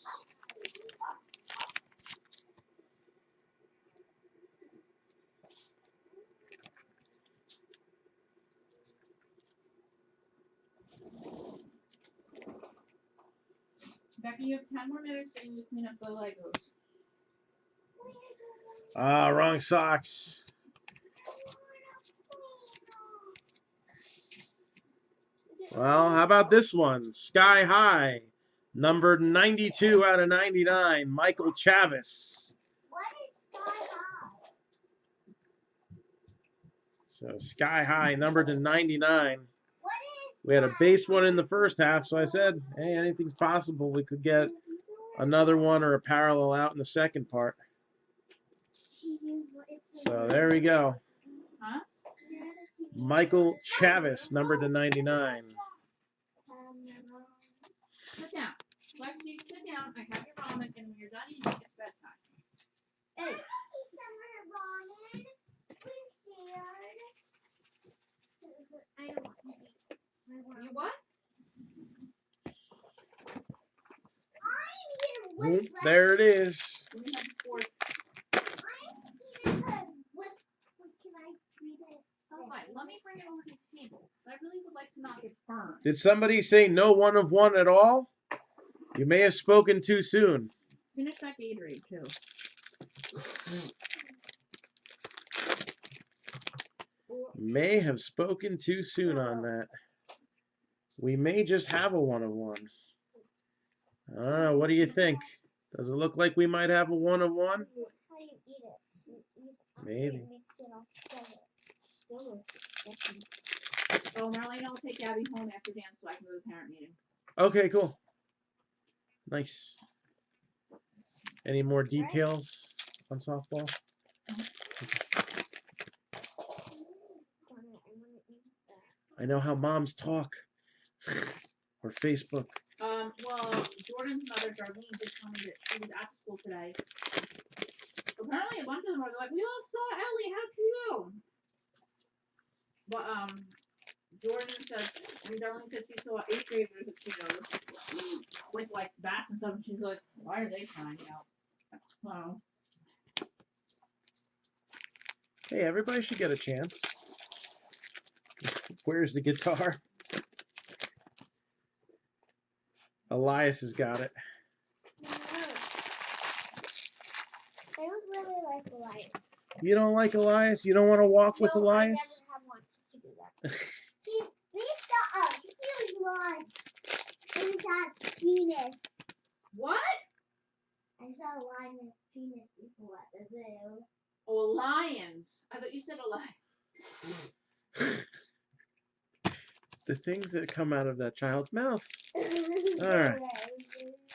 Becky, you have 10 more minutes and you clean up the Legos. Wrong Sox. Well, how about this one? Sky High. Numbered 92 out of 99. Michael Chavis. What is Sky High? So Sky High, numbered to 99. What is We had a base one in the first half, so I said, hey, anything's possible. We could get another one or a parallel out in the second part. So there we go. Huh? Michael Chavis, numbered to 99. Sit down. Lexi, sit down. I have your ramen, and when you're done eating, it's bedtime. Hey. I don't eat summer ramen. I'm scared. I don't want to eat my ramen. You what? I'm here with There it is. We have 4. I'm here with can I read it? Oh, fine. Let me bring it over to the table. I really would like to not get burned. Did somebody say no one of one at all? You may have spoken too soon. Finish that Gatorade, too. May have spoken too soon on that. We may just have a one of one. I don't know. What do you think? Does it look like we might have a one of one? How do you eat it? Maybe. Oh, Marlene will take Abby home after dance so I can go to the parent meeting. Okay, cool. Nice. Any more details on softball? I know how moms talk. Or Facebook. Well, Jordan's mother, Darlene, did tell me that she was at the school today. Apparently, a bunch of them are like, we all saw Ellie. How'd she know? But, Jordan said, Darlene said she saw 8th graders that she knows with, like, bats and stuff. And she's like, why are they finding out? Well. Hey, everybody should get a chance. Where's the guitar? Elias has got it. I don't really like Elias. You don't like Elias? You don't want to walk with Elias? I never have wanted to do that. He's large. And that penis. What? I saw a lion's penis before at the zoo. Oh, lions. I thought you said a lion. The things that come out of that child's mouth. All right.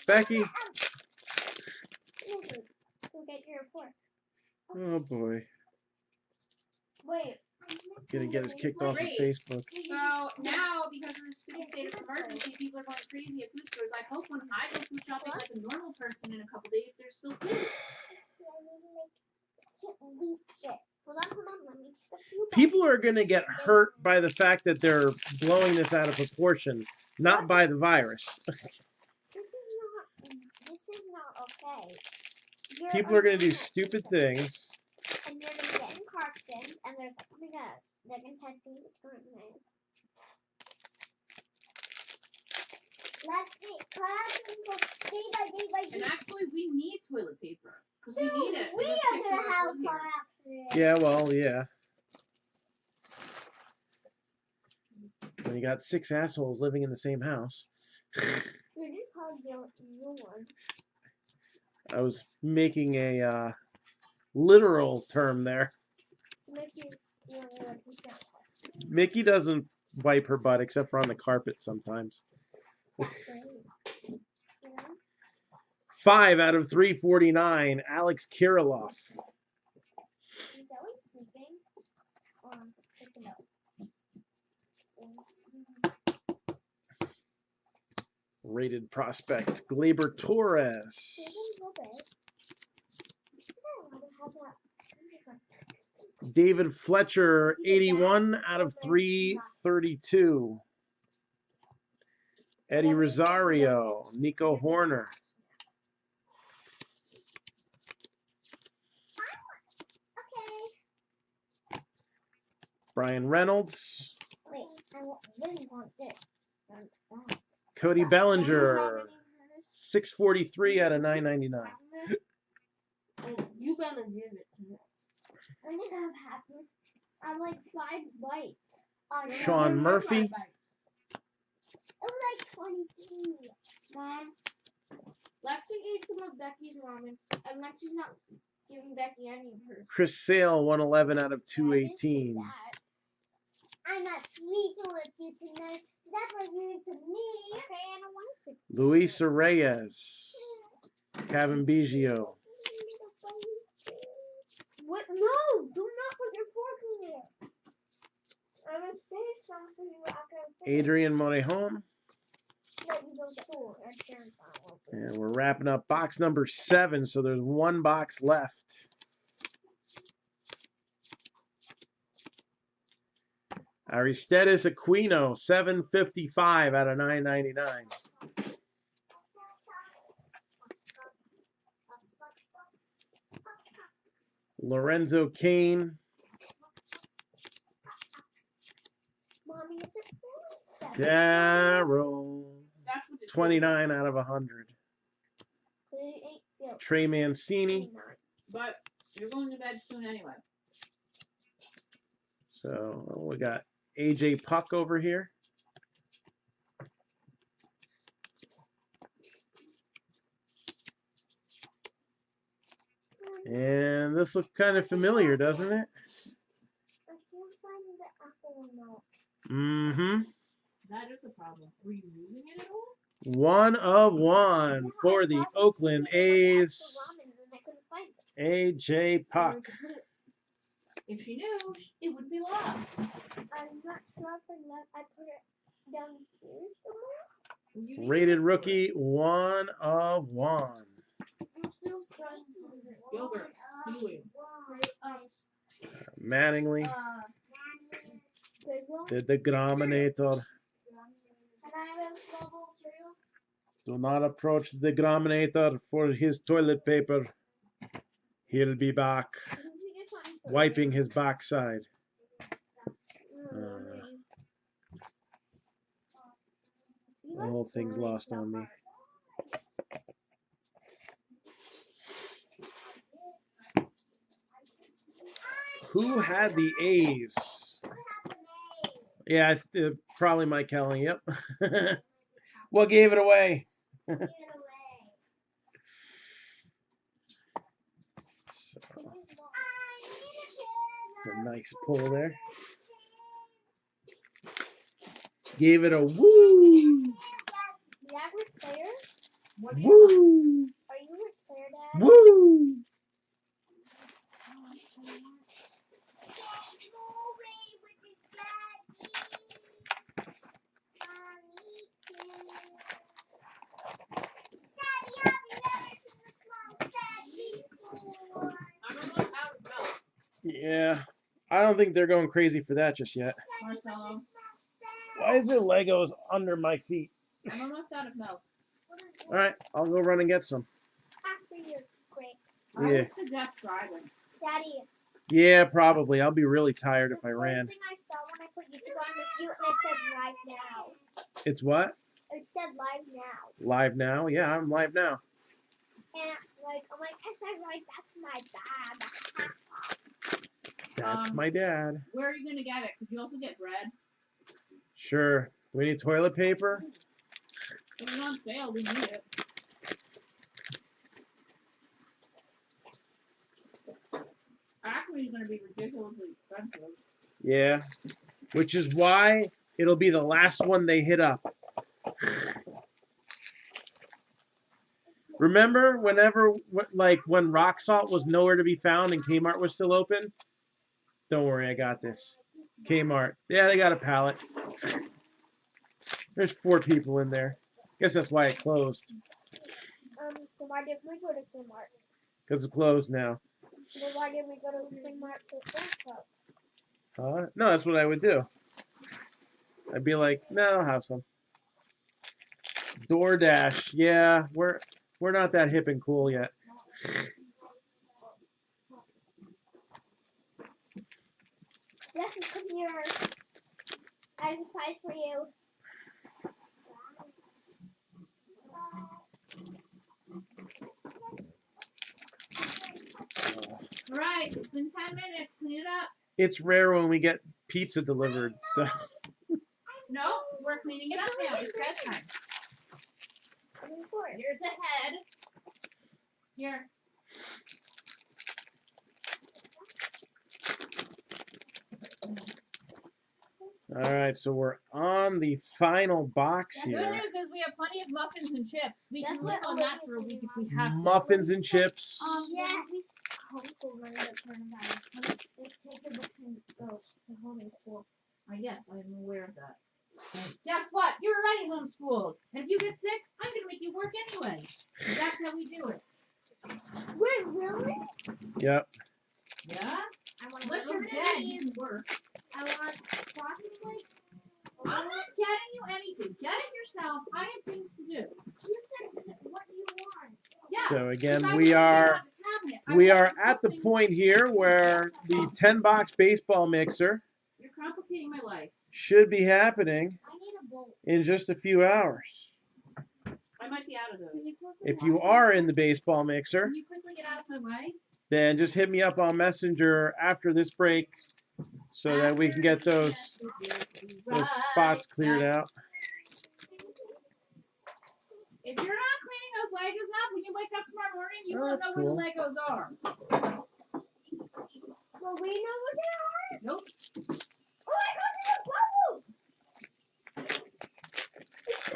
Becky. Go get your report. Oh, boy. Wait. Gonna get us kicked off of Facebook. So now, because of the stupid state of emergency, people are going crazy at food stores. I hope when I go food shopping like a normal person in a couple days, there's still food. People are gonna get hurt by the fact that they're blowing this out of proportion, not by the virus. This is not okay. People are gonna do stupid things. And you're gonna get in car accidents, and they're gonna test you with coronavirus. Let's day by day. And actually, we need toilet paper. Because we need it. We There's are 6 of gonna us have live a here. car accident. Yeah, well, yeah. When you got 6 assholes living in the same house. We did probably be able to use one. I was making a literal term there. Mickey doesn't wipe her butt except for on the carpet sometimes. 5 out of 349, Alex Kirilloff. Is Ellie sleeping? Picking up. Rated prospect, Gleyber Torres. David Fletcher, 81 out of 332. Eddie Rosario, Nico Horner. Okay. Brian Reynolds. Wait, I really want this. Cody Bellinger, 643 out of 999. You better give it to me. I didn't have half this. I'm like 5 bites. Sean Murphy. It was like 23. Mom, Lexi ate some of Becky's ramen, and Lexi's not giving Becky any of hers. Chris Sale, 111 out of I 218. didn't say that. I'm not sweet with you tonight. That's what you did to me. Okay, I don't want to. Luis Reyes. Kevin Biggio. What? No! Do not put your fork in there. I'm gonna say something after I finish. Adrian Morejon. Let me go store. And we're wrapping up box number 7, so there's one box left. Aristides Aquino, 755 out of 999. Lorenzo Cain, Mommy, is it really 7? Darryl, That's what it's 29 out of 100. Trey Mancini. But you're going to bed soon anyway. So we got AJ Puck over here. And this looks kind of familiar, doesn't it? I can't find the apple milk. Mm-hmm. That is a problem. Were you using it at all? 1 of 1 for the Oakland A's. AJ Puck. If she knew, it would be lost. I'm not sure if I put it downstairs somewhere. Rated rookie, 1 of 1. I'm still trying to find it. Gilbert, Kiwi. Mattingly, the Degrominator. Can I have a small bowl of cereal? Do not approach the Degrominator for his toilet paper. He'll be back, wiping his backside. The whole thing's lost on me. Who had the A's? Yeah, probably Mike Kelly. Yep. What gave it away? So, it's a nice pull there. Gave it a woo. The average player? Woo. Are you with Claire, Dad? Woo. Yeah, I don't think they're going crazy for that just yet. Marcelo, Why is there Legos under my feet? I'm almost out of milk. All right, I'll go run and get some. After you, quick. I Yeah. would suggest driving. Daddy. Yeah, probably. I'll be really tired if I ran. The first thing I saw when I put YouTube on the view, and it said live now. It's what? It said live now. Live now? Yeah, I'm live now. And I'm like, I said right, that's my dad. That's my dad. Where are you going to get it? Could you also get bread? Sure. We need toilet paper? If it's on sale, we need it. Actually, it's going to be ridiculously expensive. Yeah. Which is why it'll be the last one they hit up. Remember when rock salt was nowhere to be found and Kmart was still open? Don't worry, I got this. Kmart. Yeah, they got a pallet. There's 4 people in there. Guess that's why it closed. So why didn't we go to Kmart? Because it's closed now. Then why didn't we go to St. Mark's Cup? No, that's what I would do. I'd be like, no, I'll have some. DoorDash, yeah, we're not that hip and cool yet. Justin, come here. I have a prize for you. Right, it's been 10 minutes. Clean it up. It's rare when we get pizza delivered, so. No, we're cleaning it up now. It's bedtime. Here's the head. Here. All right, so we're on the final box The here. good news is we have plenty of muffins and chips. We can live on that for a week if we have to. Muffins and chips. Yes. Homeschool running the tournament. It's taken between go to homeschool. Yes, I'm aware of that. Guess what? You're already homeschooled. And if you get sick, I'm going to make you work anyway. That's how we do it. Wait, really? Yep. Yeah? Unless you're dead, you can work. I want soccer plate. I'm not getting you anything. Get it yourself. I have things to do. You said what do you want? Yeah. So again, because I we was are looking at the cabinet. I we want are at the something- point here where the 10-box baseball mixer You're complicating my life. should be happening I need a bowl. in just a few hours. I might be out of those. If you are in the baseball mixer, Can you quickly get out of my way? then just hit me up on Messenger after this break so that we can get those spots cleared out. If you're not cleaning those Legos up when you wake up tomorrow morning, you Oh, won't that's know cool. where the Legos are. Well, we know what they are. Nope. Oh, I got the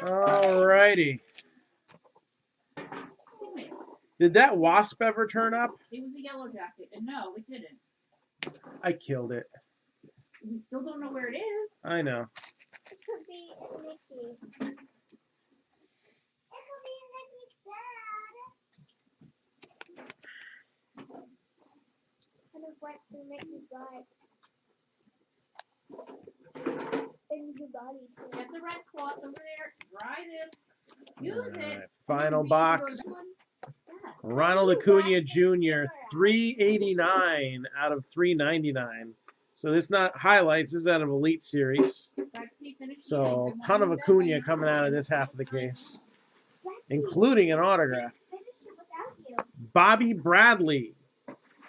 bubbles. Alrighty. Excuse me. Did that wasp ever turn up? It was a yellow jacket, and no, it didn't. I killed it. We still don't know where it is. I know. It could be Mickey. It could be Mickey's dad. I just went to Mickey's life. In the body. Get the red cloth over there. Dry this. Use Alright, it. final box. Yes. Ronald Acuna Jr. 389 out of 399. So this is not highlights. This is out of Elite Series. So a ton of Acuna coming out of this half of the case, including an autograph. Finish it without you. Bobby Bradley,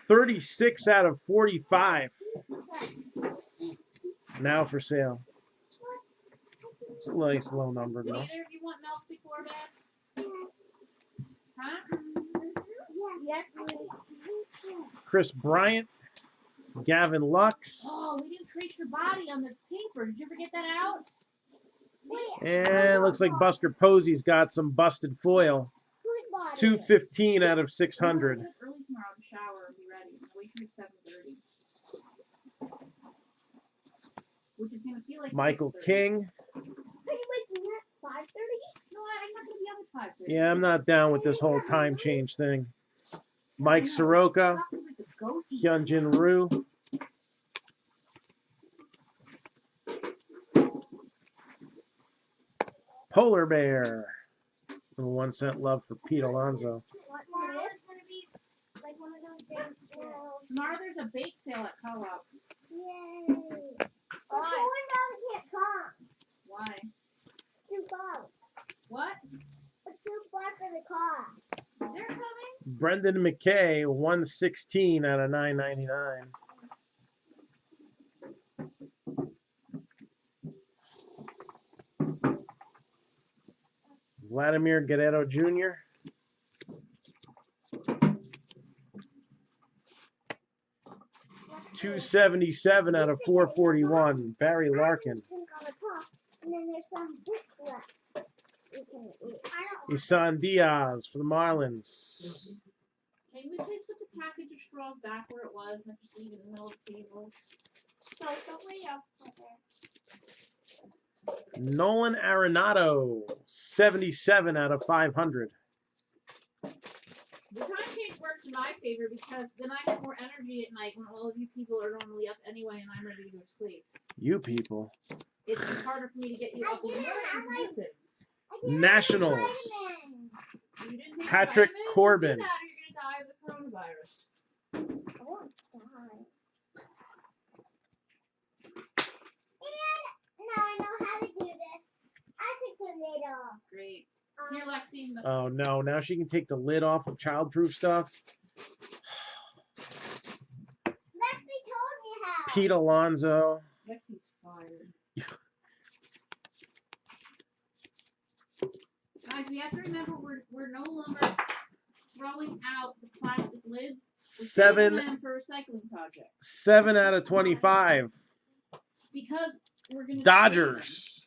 36 out of 45. Now for sale. It's a nice low number Did though. either of you want milk before bed? Huh? Yes. Chris Bryant, Gavin Lux, Oh, we didn't trace your body on the paper. Did you ever get that out? and looks like Buster Posey's got some busted foil. Whose body? 215 out of I'm 600. gonna get up early tomorrow to shower and be ready. I'm wake up at 7:30. Which is gonna feel like Michael 6:30. King. Are you waking up 5:30? No, I'm not gonna be up at 5:30. Yeah, I'm not down with this whole time change thing. Mike Soroka, Hyunjin Ryu. Polar Bear. And 1 cent love for Pete Alonso. Tomorrow is gonna be like one of those days. Tomorrow there's a bake sale at Co-op. Yay! Oh, can't come. Why? Too far. What? It's too far for the car. They're coming? Brendan McKay, 116 out of 999. Vladimir Guerrero Jr. $277 out of 441. Barry Larkin. And then there's some books left. We can eat. Isan Diaz for the Marlins. Can we please put the package of straws back where it was, not just leave it in the middle of the table? So don't we have to put there? Nolan Arenado, 77 out of 500. The time change works in my favor because then I have more energy at night when all of you people are normally up anyway and I'm ready to go to sleep. You people. It's just harder for me to get you up in the morning to do things. Nationals. You didn't take Patrick your vitamins? Corbin. Do that or you're gonna die of the coronavirus. I won't die. And now I know how to do this. I took the lid off. Great. Here, Lexi. Oh no, now she can take the lid off of childproof stuff. Lexi told me how. Pete Alonso. Lexi's fired. Guys, we have to remember we're no longer throwing out the plastic lids. We're saving them for recycling projects. 7 out of 25. Because we're gonna Dodgers.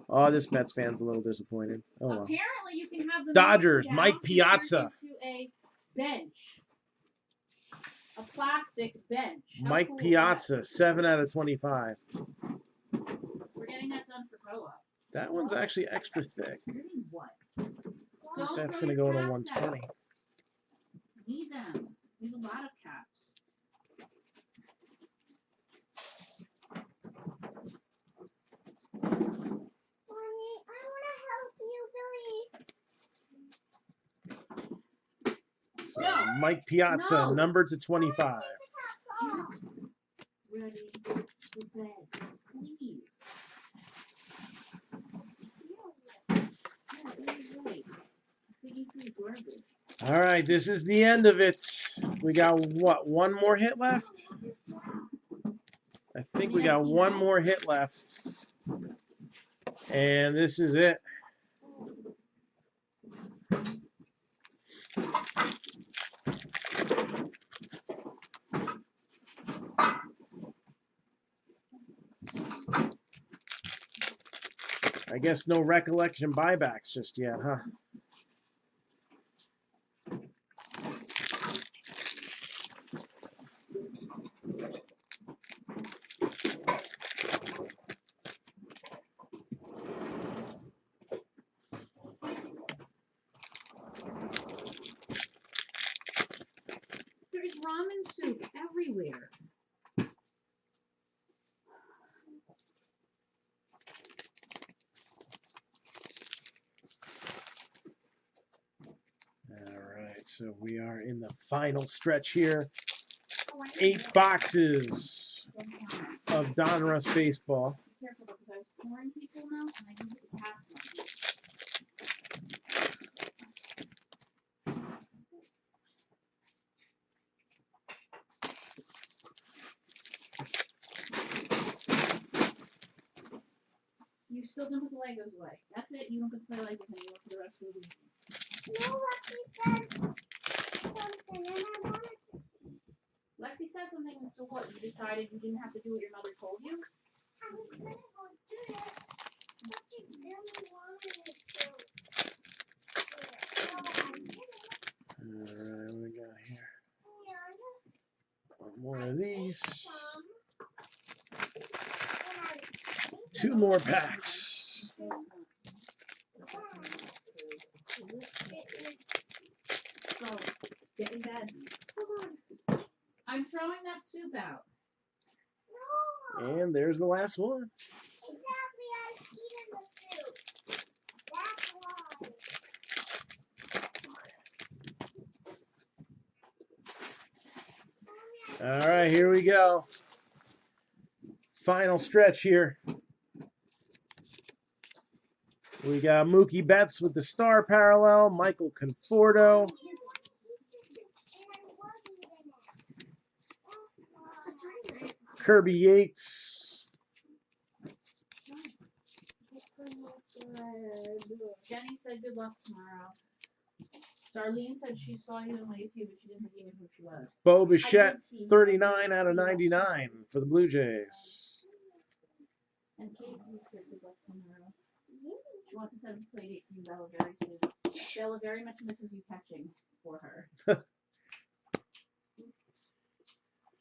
Oh, this Mets fan's a little disappointed. Oh well. Apparently, you can have them Dodgers, down Mike and Piazza. turn into a bench, a plastic bench. How Mike cool is Piazza, 7 out of 25. that? We're getting that done for co-op. That one's actually extra thick. You need what? That's throw going to your go to caps out. 120. Need them. We have a lot of caps. Mommy, I want to help you, Billy. So No. Mike Piazza, No. number to 25. Ready for bed. Please. All right, this is the end of it. We got, what, one more hit left? I think we got one more hit left. And this is it. I guess no recollection buybacks just yet, huh? There's ramen soup everywhere. All right, so we are in the final stretch here. 8 boxes of Donruss baseball. Be careful because I was pouring people now and I can get the cap on. You still gonna put the Legos away. That's it. You don't get to play Legos anymore for the rest of the week. No, Lexi said something and I wanted to. Lexi said something, and so what? You decided you didn't have to do what your mother told you? I was going to go do it, but she really wanted me to. So I did it. All right, what we got here? And One more of these. I 2 more packs. So, get in bed. I'm throwing that soup out. No. And there's the last one. Exactly, I've eaten the soup. That's why. All right, here we go. Final stretch here. We got Mookie Betts with the star parallel, Michael Conforto, Kirby Yates, Jenny said good luck tomorrow. Darlene said she saw you and waved to you, but she didn't think you knew who she was. Bo Bichette, 39 out of 99 for the Blue Jays. And Casey said good luck tomorrow. She wants to set up a play date for you, Bella, very soon. Bella very much misses you catching for her.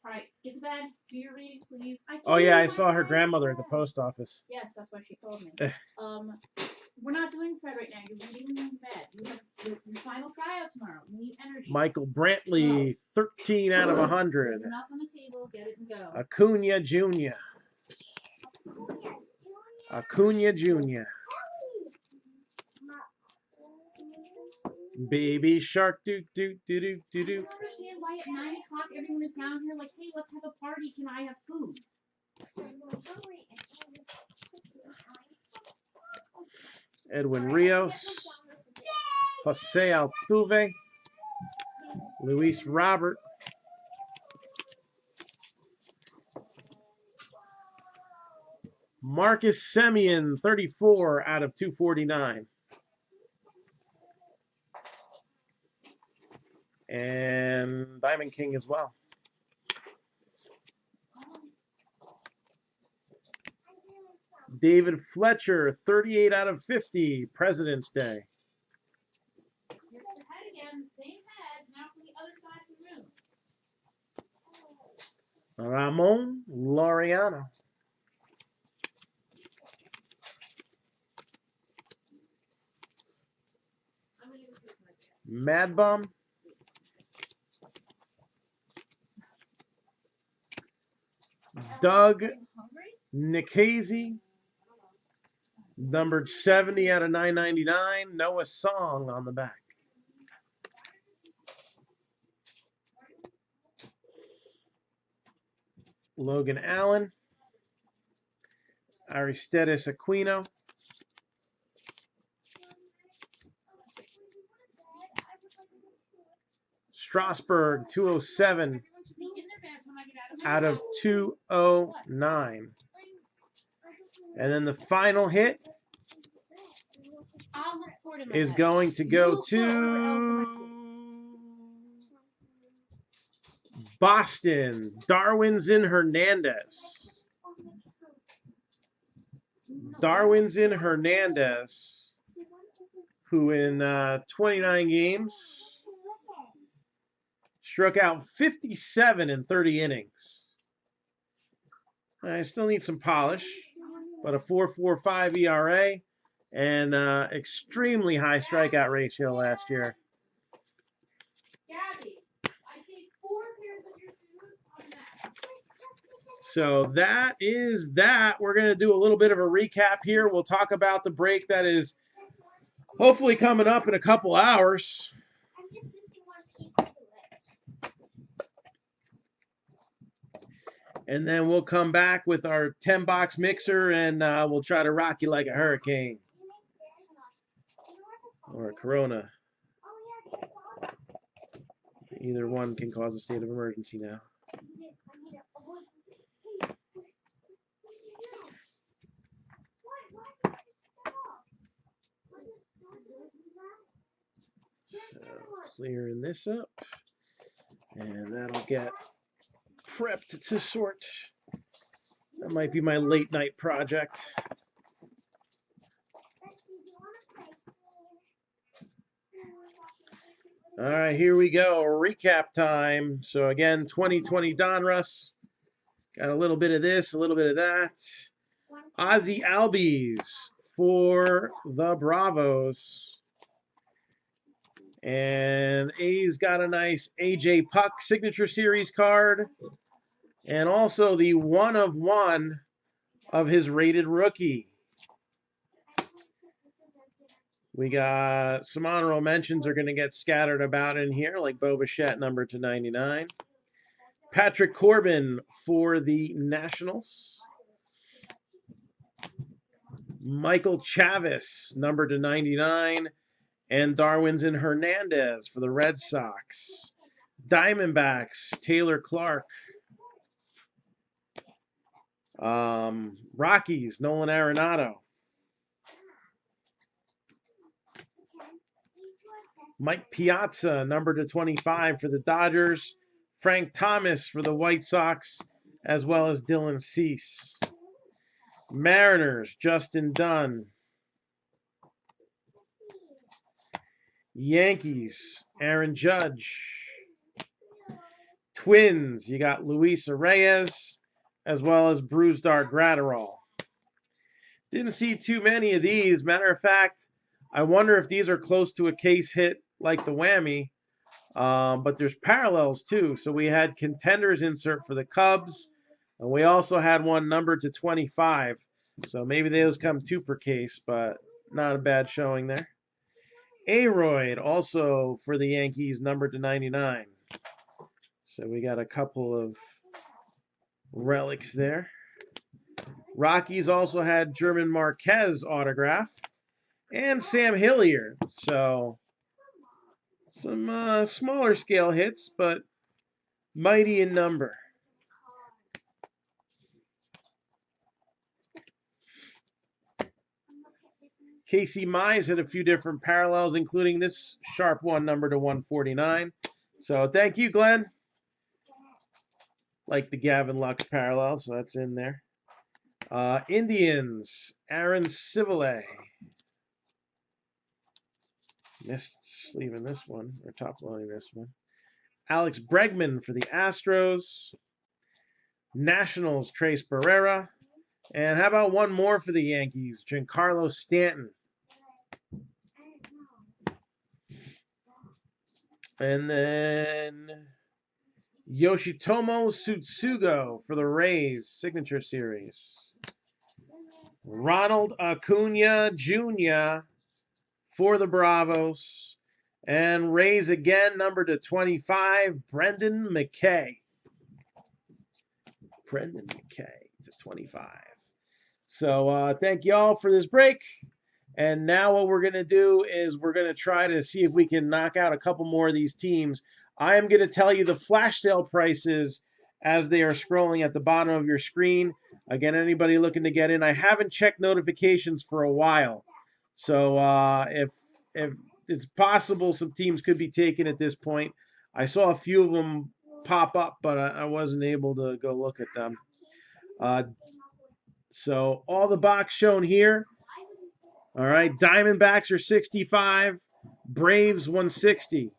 All right, get to bed. Do your reading, please. Oh yeah, I saw her grandmother at the post office. Yes, that's why she called me. We're not doing Fred right now. You're reading them in bed. You have your final tryout tomorrow. You need energy. Michael Brantley, 13 out of 100. Put enough on the table. Get it and go. Acuna Jr. Acuna Jr. Baby Shark, do do do do do I do. don't understand why at 9 o'clock everyone is down here like, hey, let's have a party. Can I have food? Edwin Rios, Jose Altuve, Luis Robert, Marcus Semien, 34 out of 249. And Diamond King as well. David Fletcher, 38 out of 50, President's Day. Here's the head again. Same head. Now from the other side of the room. Ramon Laureano. Mad Bum. Doug Nikhazy, numbered 70 out of 999. Noah Song on the back. Logan Allen, Aristides Aquino, Strasburg, 207 out of 209. And then the final hit is going to go to Boston, Darwinzon Hernandez. Darwinzon Hernandez, who in 29 games struck out 57 in 30 innings. I still need some polish, but a 4.45 ERA and extremely high strikeout ratio last year. Gabby, I see 4 pairs of your shoes on that. So that is that. We're going to do a little bit of a recap here. We'll talk about the break that is hopefully coming up in a couple hours. I'm just missing one piece of the list. And then we'll come back with our 10-box mixer, and we'll try to rock you like a hurricane or a Corona. Either one can cause a state of emergency now. So clearing this up, and that'll get prepped to sort. That might be my late night project. All right, here we go. Recap time. So again, 2020 Donruss. Got a little bit of this, a little bit of that. Ozzy Albies for the Bravos. And A's got a nice AJ Puck Signature Series card. And also the 1 of 1 of his rated rookie. We got some honorable mentions are going to get scattered about in here, like Bo Bichette, number to 99. Patrick Corbin for the Nationals. Michael Chavis, number to 99. And Darwinzon Hernandez for the Red Sox. Diamondbacks, Taylor Clark. Rockies, Nolan Arenado. Mike Piazza, number to 25 for the Dodgers. Frank Thomas for the White Sox, as well as Dylan Cease. Mariners, Justin Dunn. Yankees, Aaron Judge. Twins, you got Luis Reyes, as well as Brusdar Gratterall. Didn't see too many of these. Matter of fact, I wonder if these are close to a case hit like the whammy. But there's parallels too. So we had contenders insert for the Cubs, and we also had one numbered to 25. So maybe those come 2 per case, but not a bad showing there. Aroyd also for the Yankees, numbered to 99. So we got a couple of relics there. Rockies also had German Marquez autograph and Sam Hillier. So some smaller scale hits, but mighty in number. Casey Mize had a few different parallels, including this sharp one number to 149. So thank you, Glenn. Like the Gavin Lux parallel, so that's in there. Indians, Aaron Civile. Missed sleeving this one, or top loading this one. Alex Bregman for the Astros. Nationals, Trace Barrera. And how about one more for the Yankees, Giancarlo Stanton. And then Yoshitomo Tsutsugo for the Rays, Signature Series. Ronald Acuna Jr. for the Bravos. And Rays again, number to 25, Brendan McKay. Brendan McKay to 25. So thank you all for this break. And now what we're going to do is we're going to try to see if we can knock out a couple more of these teams. I am going to tell you the flash sale prices as they are scrolling at the bottom of your screen. Again, anybody looking to get in, I haven't checked notifications for a while. So if it's possible some teams could be taken at this point. I saw a few of them pop up, but I wasn't able to go look at them. So all the box shown here. All right, Diamondbacks are 65, Braves 160,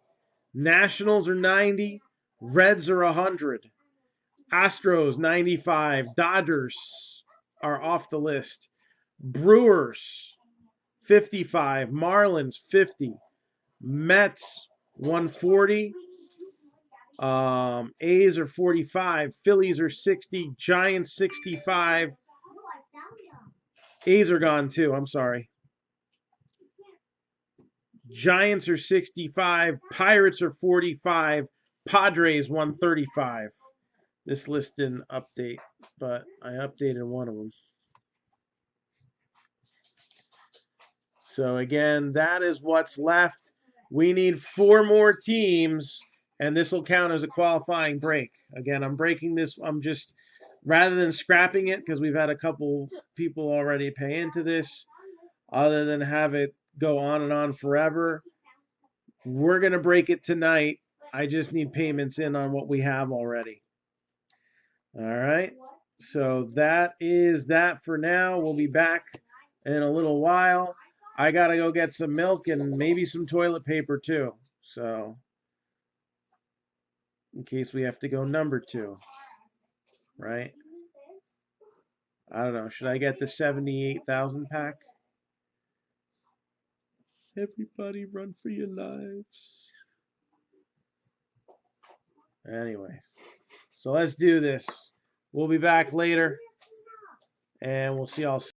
Nationals are 90, Reds are 100, Astros 95, Dodgers are off the list, Brewers 55, Marlins 50, Mets 140, A's are 45, Phillies are 60, Giants 65, A's are gone too, I'm sorry. Giants are 65, Pirates are 45, Padres 135. This list didn't update, but I updated one of them. So again, that is what's left. We need 4 more teams, and this will count as a qualifying break. Again, I'm breaking this. I'm just, rather than scrapping it, because we've had a couple people already pay into this, other than have it go on and on forever, we're going to break it tonight. I just need payments in on what we have already. All right. So that is that for now. We'll be back in a little while. I got to go get some milk and maybe some toilet paper too. So in case we have to go number 2. Right? I don't know. Should I get the 78,000 pack? Everybody run for your lives. Anyway, so let's do this. We'll be back later, and we'll see y'all soon.